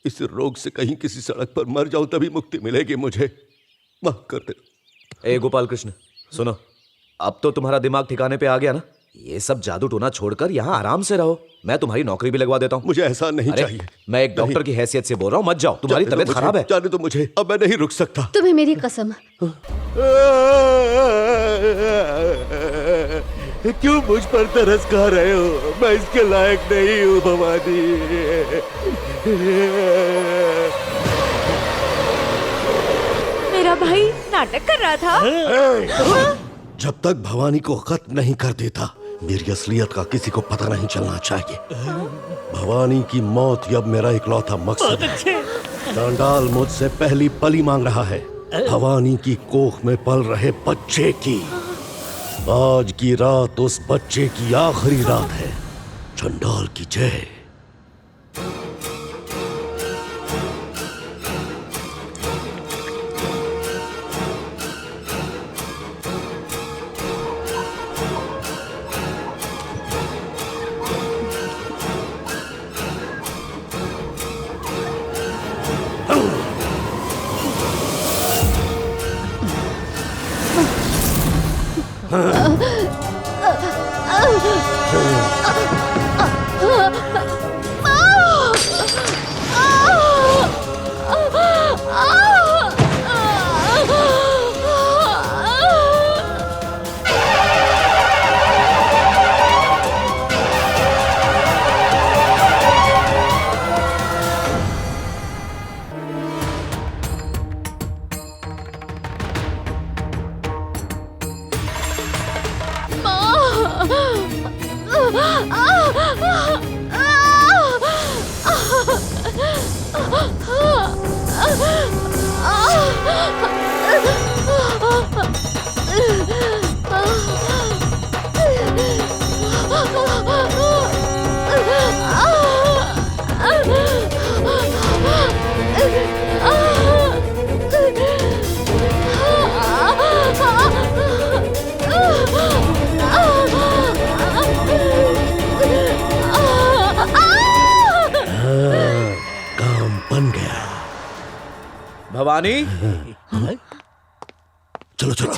इस रोग से कहीं किसी सड़क पर मर जाऊं तभी मुक्ति मिलेगी मुझे। माफ कर दे। ए गोपाल कृष्ण सुनो, अब तो तुम्हारा दिमाग ठिकाने पे आ गया ना। ये सब जादू टोना छोड़कर यहाँ आराम से रहो। मैं तुम्हारी नौकरी भी लगवा देता हूँ। मुझे ऐसा नहीं अरे, चाहिए। मैं एक डॉक्टर की हैसियत से बोल रहा हूँ, मत जाओ, तुम्हारी तबीयत खराब है। जाने दो मुझे, अब मैं नहीं रुक सकता। तुम्हें मेरी कसम। क्यों मुझ पर तरस खा रहे हो? मैं इसके लायक नहीं हूँ भवानी। मेरा भाई नाटक कर रहा था। जब तक भवानी को खत्म नहीं कर देता, मेरी असलियत का किसी को पता नहीं चलना चाहिए। भवानी की मौत ही अब मेरा इकलौता मकसद है। चांडाल मुझसे पहली बलि मांग रहा है, भवानी की कोख में पल रहे बच्चे की। आज की रात उस बच्चे की आखिरी रात है। चांडाल की जय। भवानी, चलो चलो।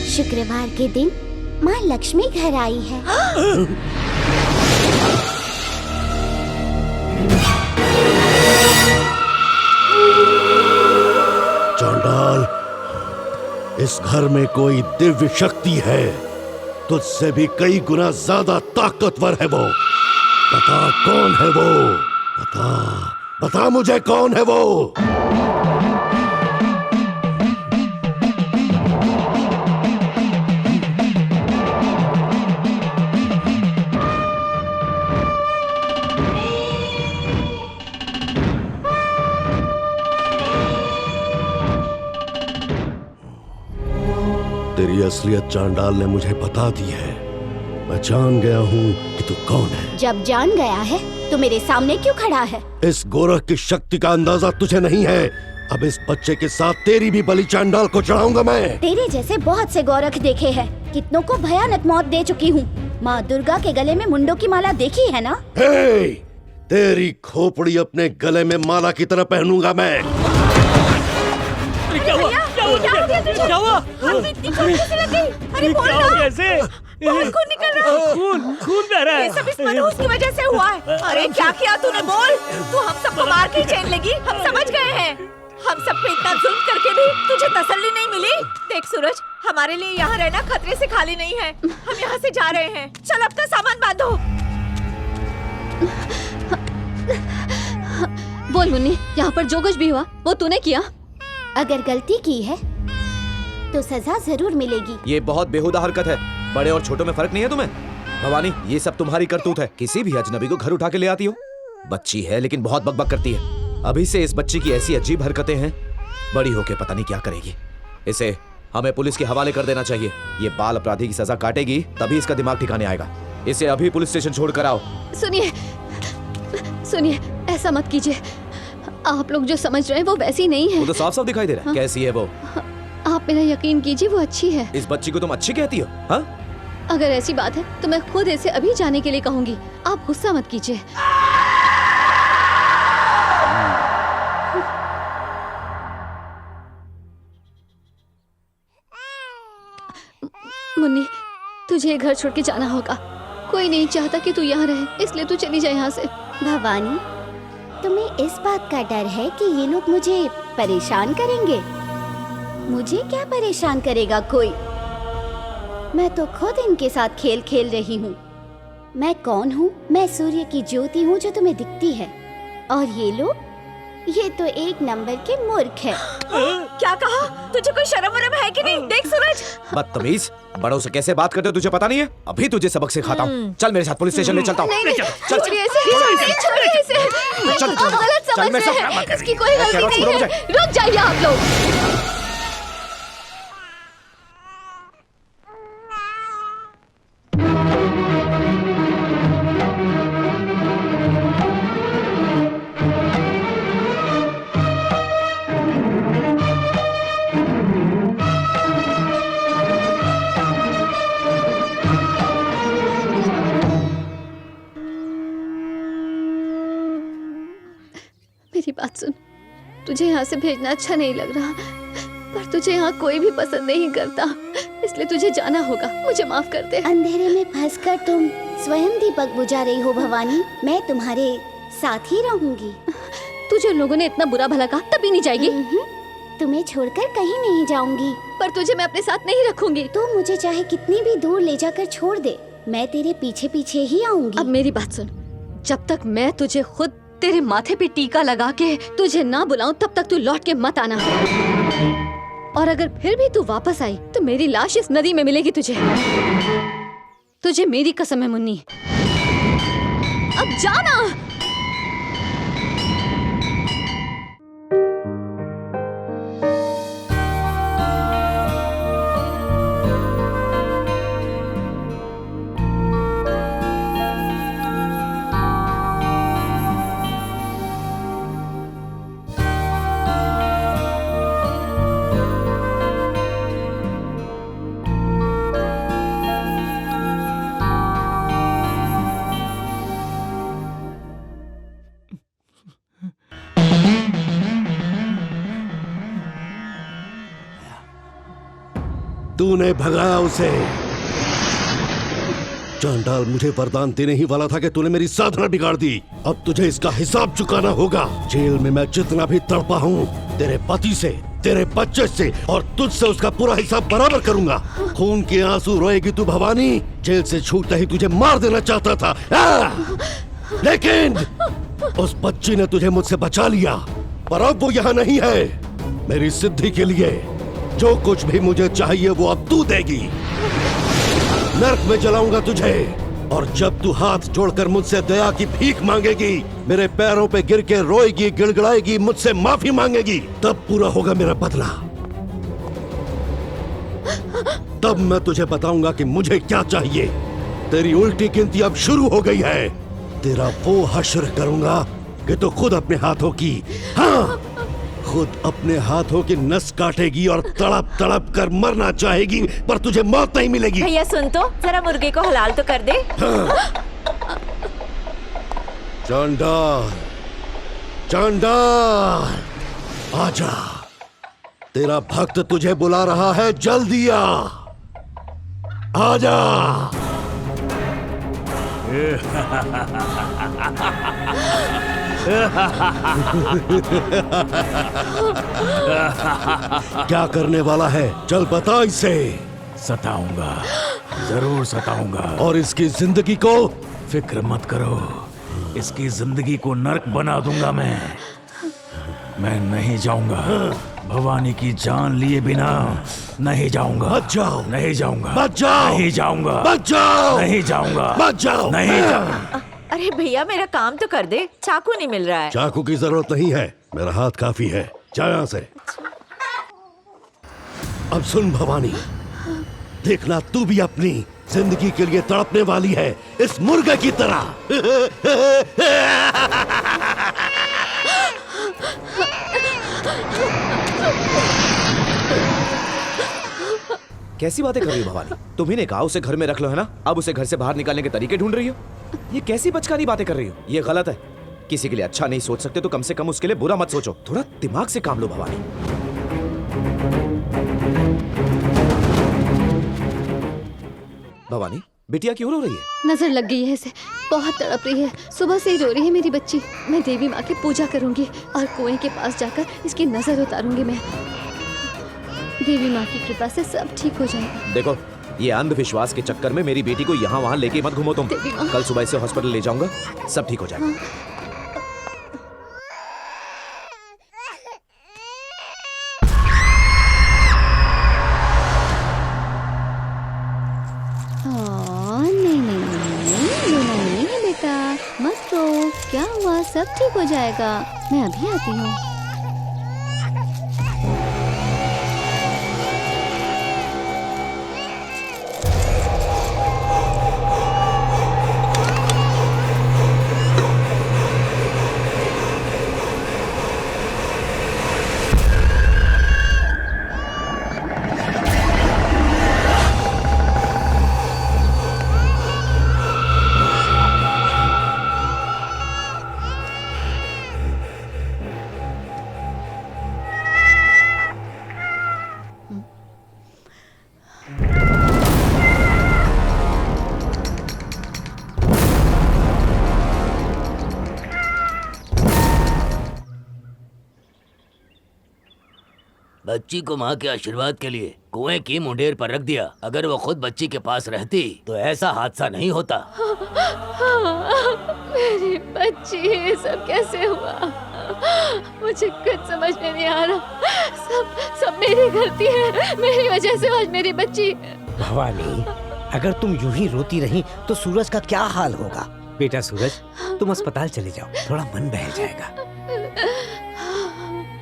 शुक्रवार के दिन माँ लक्ष्मी घर आई है। चांडाल, इस घर में कोई दिव्य शक्ति है, तुझसे भी कई गुना ज्यादा ताकतवर है वो। बता कौन है वो? बता, बता मुझे कौन है वो? तेरी असलियत चांडाल ने मुझे बता दी है। मैं जान गया हूँ कि तू कौन है। जब जान गया है तो मेरे सामने क्यों खड़ा है? इस गोरख की शक्ति का अंदाजा तुझे नहीं है। अब इस बच्चे के साथ तेरी भी बलि चांडाल को चढ़ाऊंगा मैं। तेरे जैसे बहुत से गोरख देखे हैं, कितनों को भयानक मौत दे चुकी हूँ। माँ दुर्गा के गले में मुंडों की माला देखी है ना? हे, तेरी खोपड़ी अपने गले में माला की तरह पहनूंगा मैं। क्या हुआ? क्या हुआ? अरे बोल ना। कैसे? बहुत खून निकल रहा है। खून बह रहा है। ये सब इस मनहूस की वजह से हुआ है। अरे क्या किया तूने? बोल। तू हम सबको मार के चैन लेगी, हम समझ गए हैं। हम सब पे इतना जुल्म करके भी तुझे तसल्ली नहीं मिली? देख सूरज, हमारे लिए यहाँ रहना खतरे से खाली नहीं है। हम यहाँ से जा रहे हैं। चल अपना सामान बांधो। बोल मुन्नी, यहाँ पर जो कुछ भी हुआ वो तूने किया? अगर गलती की है तो सजा जरूर मिलेगी। ये बहुत बेहुदा हरकत है। बड़े और छोटों में फर्क नहीं है तुम्हें? भवानी, ये सब तुम्हारी करतूत है। किसी भी अजनबी को घर उठा के ले आती हो। बच्ची है लेकिन बहुत बकबक करती है। अभी से इस बच्ची की ऐसी अजीब हरकतें हैं, बड़ी होके पता नहीं क्या करेगी। इसे हमें पुलिस के हवाले कर देना चाहिए। ये बाल अपराधी की सजा काटेगी तभी इसका दिमाग ठिकाने आएगा। इसे अभी पुलिस स्टेशन छोड़ कर आओ। सुनिए सुनिए, ऐसा मत कीजिए। आप लोग जो समझ रहे हैं वो वैसी नहीं है। वो तो साफ साफ दिखाई दे रहा है। कैसी है वो? आप मेरा यकीन कीजिए, वो अच्छी है। इस बच्ची को तुम अच्छी कहती हो? हाँ? अगर ऐसी बात है तो मैं खुद इसे अभी जाने के लिए कहूँगी। आप गुस्सा मत कीजिए। मुन्नी, तुझे घर छोड़ के जाना होगा। कोई नहीं चाहता कि तू यहाँ रहे, इसलिए तू चली जाए यहाँ से। भवानी, तुम्हें इस बात का डर है कि ये लोग मुझे परेशान करेंगे? मुझे क्या परेशान करेगा कोई? मैं तो खुद इनके साथ खेल खेल रही हूँ। मैं कौन हूँ? मैं सूर्य की ज्योति हूँ जो तुम्हें दिखती है। और ये लोग, ये तो एक नंबर के मूर्ख है। क्या कहा? तुझे कोई शर्म वरम है कि नहीं? देख सूरज। बदतमीज, बड़ों से कैसे बात करते हो तुझे पता नहीं है? अभी तुझे सबक सिखाता हूँ। चल मेरे साथ पुलिस स्टेशन ले चलता हूँ। नहीं, छोड़िए इसे। आप गलत समझ रहे हैं। इसकी कोई गलती नहीं है। रुक जाइए आप लोग। मेरी बात सुन, तुझे यहाँ से भेजना अच्छा नहीं लग रहा, पर तुझे यहाँ कोई भी पसंद नहीं करता, इसलिए तुझे जाना होगा। मुझे माफ कर दे। अंधेरे में फंसकर तुम स्वयं दीपक बुझा रही हो भवानी। मैं तुम्हारे साथ ही रहूंगी। तुझे लोगों ने इतना बुरा भला कहा तभी नहीं जाएगी? तुम्हें छोड़कर कहीं नहीं जाऊंगी। पर तुझे मैं अपने साथ नहीं रखूंगी। तू मुझे चाहे कितनी भी दूर ले जाकर छोड़ दे, मैं तेरे पीछे पीछे ही आऊंगी। अब मेरी बात सुन, जब तक मैं तुझे खुद तेरे माथे पे टीका लगा के तुझे ना बुलाऊं तब तक तू लौट के मत आना। और अगर फिर भी तू वापस आई तो मेरी लाश इस नदी में मिलेगी तुझे। तुझे मेरी कसम है मुन्नी। अब जाना। तूने भगाया उसे। चांडाल, मुझे वरदान देने ही वाला था कि तूने मेरी साधना बिगाड़ दी। अब तुझे इसका हिसाब चुकाना होगा। जेल में मैं जितना भी तड़पा हूँ तेरे पति से, तेरे बच्चे से और तुझसे उसका पूरा हिसाब बराबर करूंगा। खून के आंसू रोएगी तू भवानी। जेल से छूटते ही तुझे मार देना चाहता था, लेकिन उस बच्ची ने तुझे मुझसे बचा लिया। पर अब वो यहाँ नहीं है। मेरी सिद्धि के लिए जो कुछ भी मुझे चाहिए वो अब तू देगी। नर्क में जलाऊंगा तुझे, और जब तू हाथ जोड़कर मुझसे दया की भीख मांगेगी, मेरे पैरों पे गिर के रोएगी, गिड़गिड़ाएगी, मुझसे माफी मांगेगी, तब पूरा होगा मेरा बदला। तब मैं तुझे बताऊंगा कि मुझे क्या चाहिए। तेरी उल्टी गिनती अब शुरू हो गई है। तेरा वो हश्र करूंगा कि तू खुद अपने हाथों की, हाँ, खुद अपने हाथों की नस काटेगी और तड़प तड़प कर मरना चाहेगी, पर तुझे मौत नहीं मिलेगी। भैया सुन तो, जरा मुर्गे को हलाल तो कर दे। हाँ। चांडाल, चांडाल, आजा, तेरा भक्त तुझे बुला रहा है, जल्दी आ, आजा। क्या करने वाला है? चल बता इसे। सताऊंगा, जरूर सताऊंगा। और इसकी जिंदगी को? फिक्र मत करो, इसकी जिंदगी को नर्क बना दूंगा मैं नहीं जाऊंगा। भवानी की जान लिए बिना नहीं जाऊंगा। मत जाओ। नहीं जाऊंगा। मत जाओ। नहीं जाऊंगा। मत जाओ। नहीं जाऊंगा। मत जाओ। नहीं जाऊंगा। अरे भैया मेरा काम तो कर दे, चाकू नहीं मिल रहा है। चाकू की जरूरत नहीं है, मेरा हाथ काफी है। जा यहाँ से। अब सुन भवानी, देखना तू भी अपनी जिंदगी के लिए तड़पने वाली है, इस मुर्गे की तरह। कैसी बातें कर रही हो भवानी? तुम्ही ने कहा उसे घर में रख लो, है ना? अब उसे घर से बाहर निकालने के तरीके ढूंढ रही हो। ये कैसी बचकानी बातें कर रही हो? ये गलत है। किसी के लिए अच्छा नहीं सोच सकते तो कम से कम उसके लिए बुरा मत सोचो। थोड़ा दिमाग से काम लो भवानी। भवानी, बिटिया क्यों रो रही है? नजर लग गई है इसे, बहुत तड़प रही है। सुबह से ही रो रही है मेरी बच्ची। मैं देवी माँ की पूजा करूंगी और कुएं के पास जाकर इसकी नजर उतारूंगी। मैं देवी माँ की कृपा से सब ठीक हो जाएगा। देखो, ये अंधविश्वास के चक्कर में मेरी बेटी को यहाँ वहाँ लेके मत घूमो तुम। कल सुबह से हॉस्पिटल ले जाऊंगा, सब ठीक हो जाएगा। मत रो, क्या हुआ? सब ठीक हो जाएगा। मैं अभी आती हूँ। बच्ची को माँ के आशीर्वाद के लिए कुएं की मुंडेर पर रख दिया। अगर वो खुद बच्ची के पास रहती तो ऐसा हादसा नहीं होता। मेरी बच्ची, ये सब कैसे हुआ? मुझे कुछ समझ में नहीं आ रहा। सब मेरी गलती है। मेरी वजह से आज मेरी बच्ची। भवानी, अगर तुम यूं ही रोती रही तो सूरज का क्या हाल होगा? बेटा सूरज, तुम अस्पताल चले जाओ, थोड़ा मन बहल जाएगा।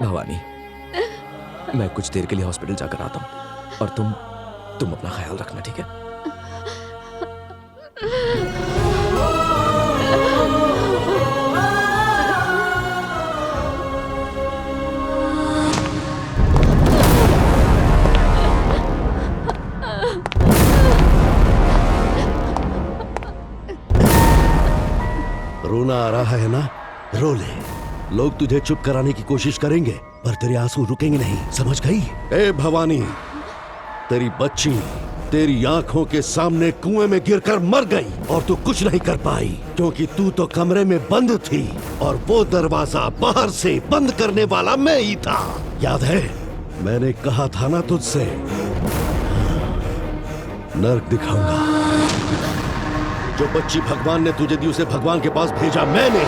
भवानी, मैं कुछ देर के लिए हॉस्पिटल जाकर आता हूँ और तुम अपना ख्याल रखना, ठीक है? रोना आ रहा है ना? रो ले। लोग तुझे चुप कराने की कोशिश करेंगे पर तेरे आंसू रुकेंगे नहीं, समझ गई? ए भवानी, तेरी बच्ची तेरी आंखों के सामने कुएं में गिरकर मर गई और तू कुछ नहीं कर पाई क्योंकि तू तो कमरे में बंद थी और वो दरवाजा बाहर से बंद करने वाला मैं ही था। याद है? मैंने कहा था ना तुझसे, नर्क दिखाऊंगा। जो बच्ची भगवान ने तुझे दी उसे भगवान के पास भेजा मैंने।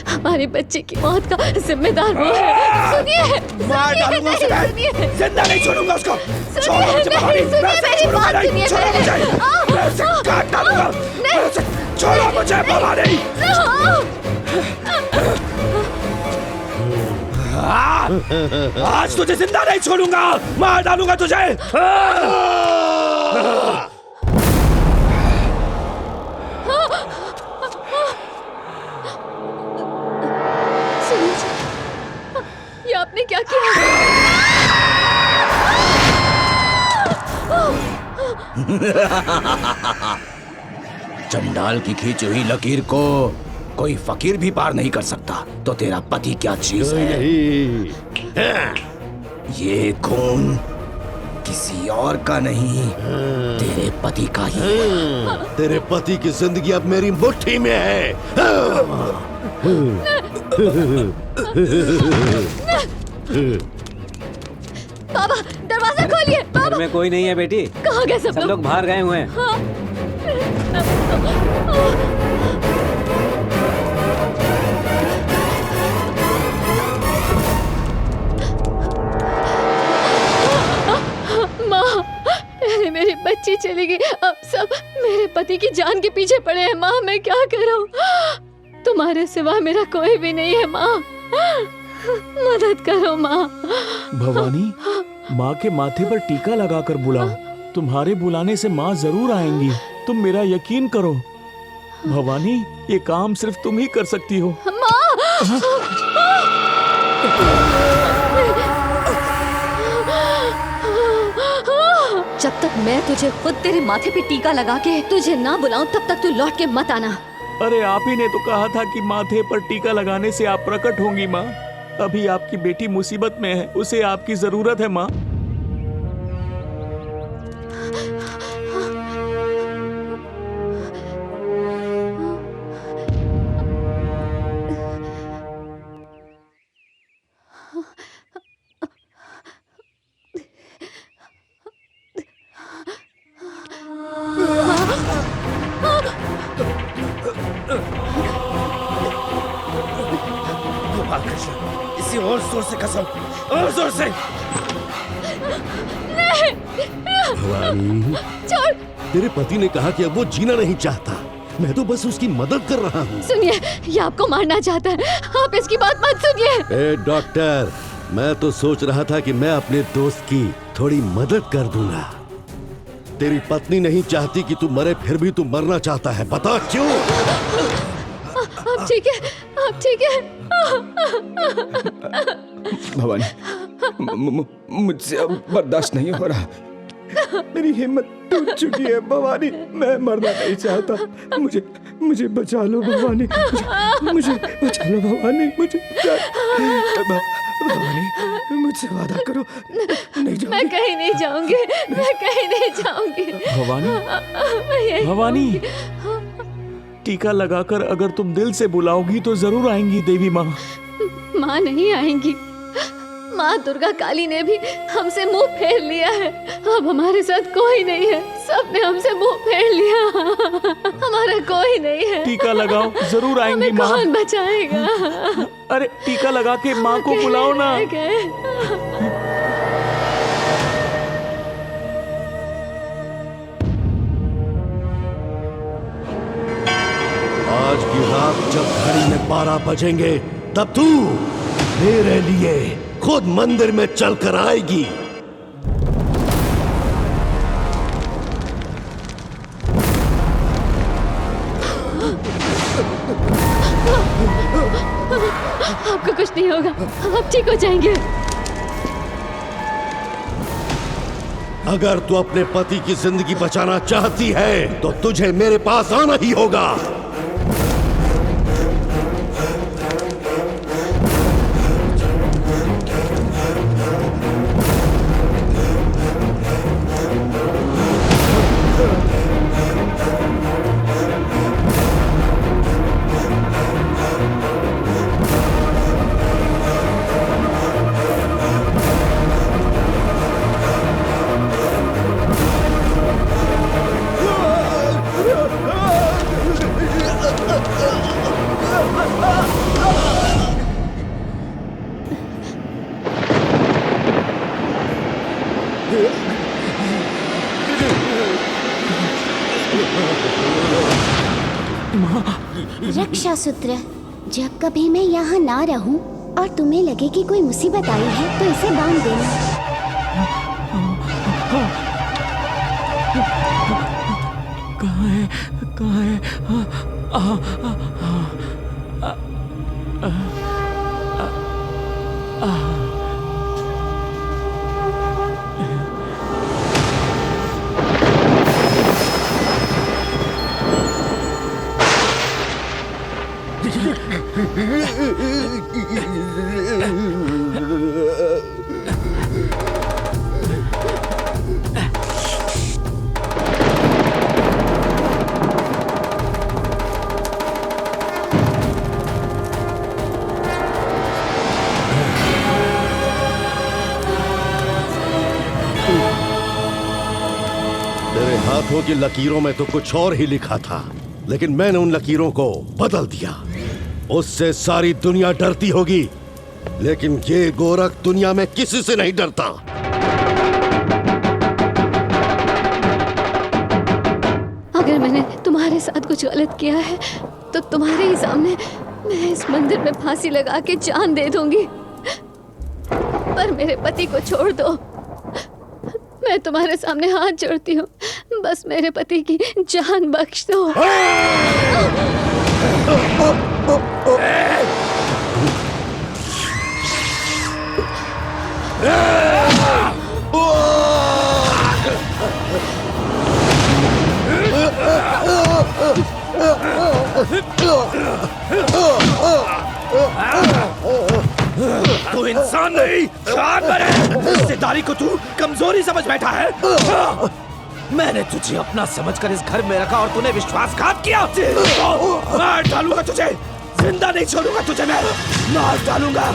हमारी बच्ची की मौत का जिम्मेदार वो है। सुनिए, मार डालूंगा उसे मैं। जिंदा नहीं छोड़ूंगा उसको। छोड़ो मुझे भवानी, मैं उसे छोड़ूंगा नहीं। छोड़ो मुझे, मैं उसे काट डालूंगा। मैं उसे, छोड़ो मुझे भवानी। आज तुझे जिंदा नहीं छोड़ूंगा, मार डालूंगा तुझे। ये आपने क्या किया? चंडाल की खींची हुई लकीर को कोई फकीर भी पार नहीं कर सकता। तो तेरा पति क्या चीज है? ये खून किसी और का नहीं, तेरे पति का ही है। तेरे पति की जिंदगी अब मेरी मुट्ठी में है। बाबा, दरवाजा खोलिए। घर में कोई नहीं है बेटी। कहाँ गए सब लोग बाहर गए हुए हैं। हाँ। माँ, मेरी बच्ची चली गई। अब सब मेरे पति की जान के पीछे पड़े हैं। माँ, मैं क्या करूँ? तुम्हारे सिवा मेरा कोई भी नहीं है। माँ, मदद करो माँ। भवानी, माँ के माथे पर टीका लगाकर बुलाओ। तुम्हारे बुलाने से माँ जरूर आएंगी। तुम मेरा यकीन करो। भवानी, ये काम सिर्फ तुम ही कर सकती हो। जब तक मैं तुझे खुद तेरे माथे पे टीका लगा के तुझे ना बुलाऊं तब तक तू लौट के मत आना। अरे आप ही ने तो कहा था कि माथे पर टीका लगाने से आप प्रकट होंगी माँ। अभी आपकी बेटी मुसीबत में है, उसे आपकी जरूरत है माँ। इसी और जोर से कसम, और जोर से। भवानी, छोड़। तेरे पति ने कहा कि अब वो जीना नहीं चाहता। मैं तो बस उसकी मदद कर रहा हूँ। सुनिए, ये आपको मारना चाहता है, आप इसकी बात मत सुनिए। ए डॉक्टर, मैं तो सोच रहा था कि मैं अपने दोस्त की थोड़ी मदद कर दूंगा। तेरी पत्नी नहीं चाहती कि तू मरे, फिर भी तू मरना चाहता है। बता क्यों? आप ठीक है? आप ठीक है? भवानी, मुझसे अब बर्दाश्त नहीं हो रहा। मेरी हिम्मत टूट चुकी है भवानी, मैं मरना नहीं चाहता। मुझे बचा लो भवानी, मुझे बचा लो भवानी, भवानी, मुझसे वादा करो, नहीं जाऊंगी। मैं कहीं नहीं जाऊंगी, मैं कहीं नहीं जाऊंगी। भवानी, टीका लगाकर अगर तुम दिल से बुलाओगी तो जरूर आएंगी देवी माँ। माँ नहीं आएंगी। माँ दुर्गा काली ने भी हमसे मुंह फेर लिया है। अब हमारे साथ कोई नहीं है, सबने हमसे मुंह फेर लिया। हमारा कोई नहीं है। टीका लगाओ, जरूर आएंगी माँ। कौन बचाएगा? अरे टीका लगा के माँ को बुलाओ ना। आज की रात जब घड़ी में 12 बजेंगे तब तू मेरे लिए खुद मंदिर में चलकर आएगी। आपको कुछ नहीं होगा, आप ठीक हो जाएंगे। अगर तू अपने पति की जिंदगी बचाना चाहती है तो तुझे मेरे पास आना ही होगा। रक्षा सूत्र, जब कभी मैं यहाँ ना रहूं और तुम्हें लगे कि कोई मुसीबत आई है तो इसे बांध देना। कहाँ है? कहाँ है? तेरे हाथों की लकीरों में तो कुछ और ही लिखा था, लेकिन मैंने उन लकीरों को बदल दिया। उससे सारी दुनिया डरती होगी, लेकिन ये गोरख दुनिया में किसी से नहीं डरता। अगर मैंने तुम्हारे साथ कुछ गलत किया है तो तुम्हारे ही सामने मैं इस मंदिर में फांसी लगा के जान दे दूंगी। पर मेरे पति को छोड़ दो, मैं तुम्हारे सामने हाथ जोड़ती हूँ, बस मेरे पति की जान बख्श दो। तू इंसान नहीं, जानवर है। रिश्तेदारी को तू कमजोरी समझ बैठा है। मैंने तुझे अपना समझकर इस घर में रखा और तूने विश्वासघात किया। मार डालूंगा तुझे, जिंदा नहीं छोड़ूंगा तुझे, मैं मार डालूंगा।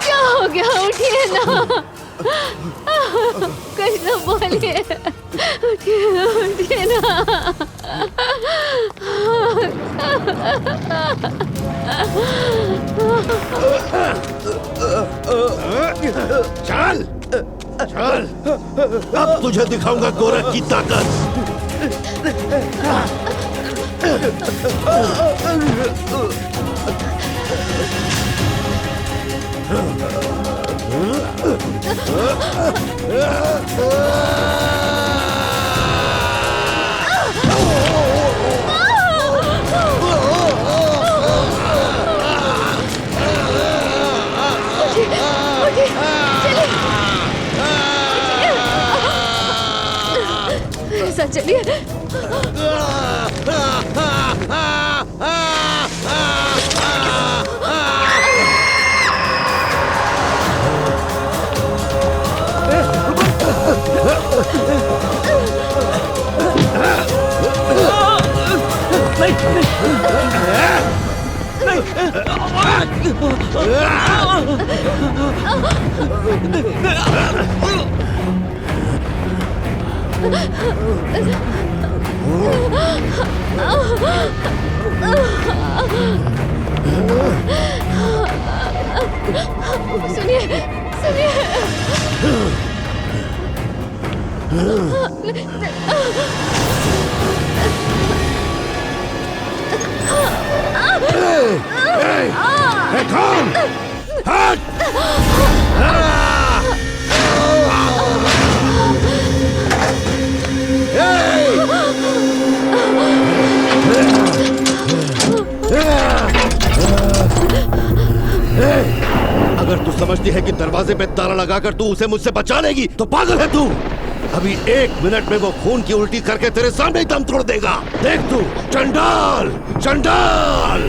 क्या हो गया? उठिए ना, कुछ ना बोलिए, उठिए ना। चल चल, अब तुझे दिखाऊंगा गोरख की ताकत। ऐसा चलिए। सुनिए, सुनिए। कौन? हट! अगर तू समझती है कि दरवाजे पे ताला लगाकर तू उसे मुझसे बचा लेगी तो पागल है तू। अभी 1 मिनट में वो खून की उल्टी करके तेरे सामने ही दम तोड़ देगा। देख तू, चंडाल, चंडाल।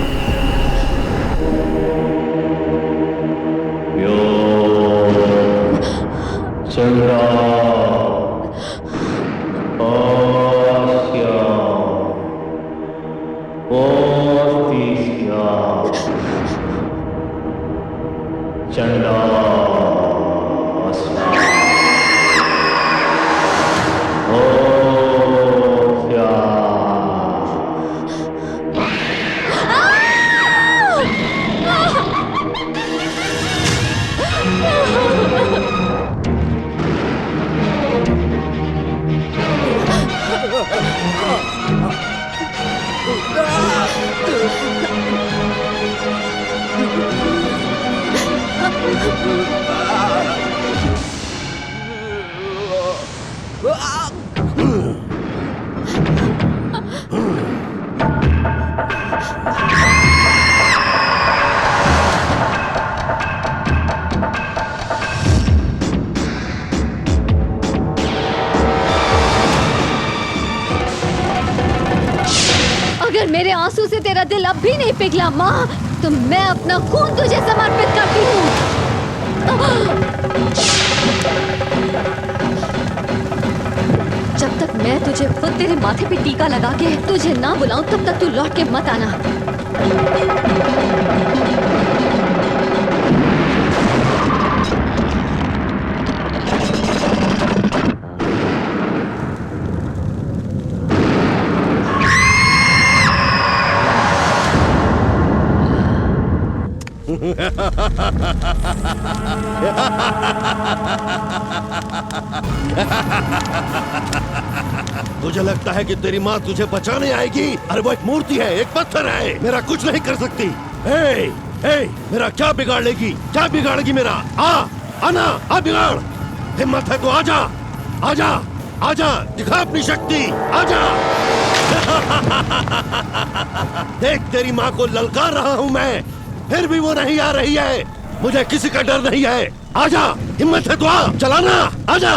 अगर मेरे आंसू से तेरा दिल अब भी नहीं पिघला माँ, तो मैं अपना खून तुझे समर्पित करती हूँ। जब तक मैं तुझे खुद तेरे माथे पे टीका लगा के तुझे ना बुलाऊं, तब तक तू लौट के मत आना। तुझे लगता है कि तेरी माँ तुझे बचाने आएगी? अरे वो एक मूर्ति है, एक पत्थर है, मेरा कुछ नहीं कर सकती। मेरा क्या बिगाड़ लेगी? क्या बिगाड़ेगी मेरा? आना, आ बिगाड़। हिम्मत है तो आजा, आजा, आजा, दिखा अपनी शक्ति, आजा। देख तेरी माँ को ललकार रहा हूँ मैं, फिर भी वो नहीं आ रही है। मुझे किसी का डर नहीं है। आजा, हिम्मत है तो आ, चलाना, आजा।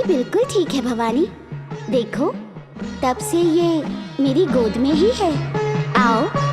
बिल्कुल ठीक है भवानी। देखो, तब से ये मेरी गोद में ही है। आओ।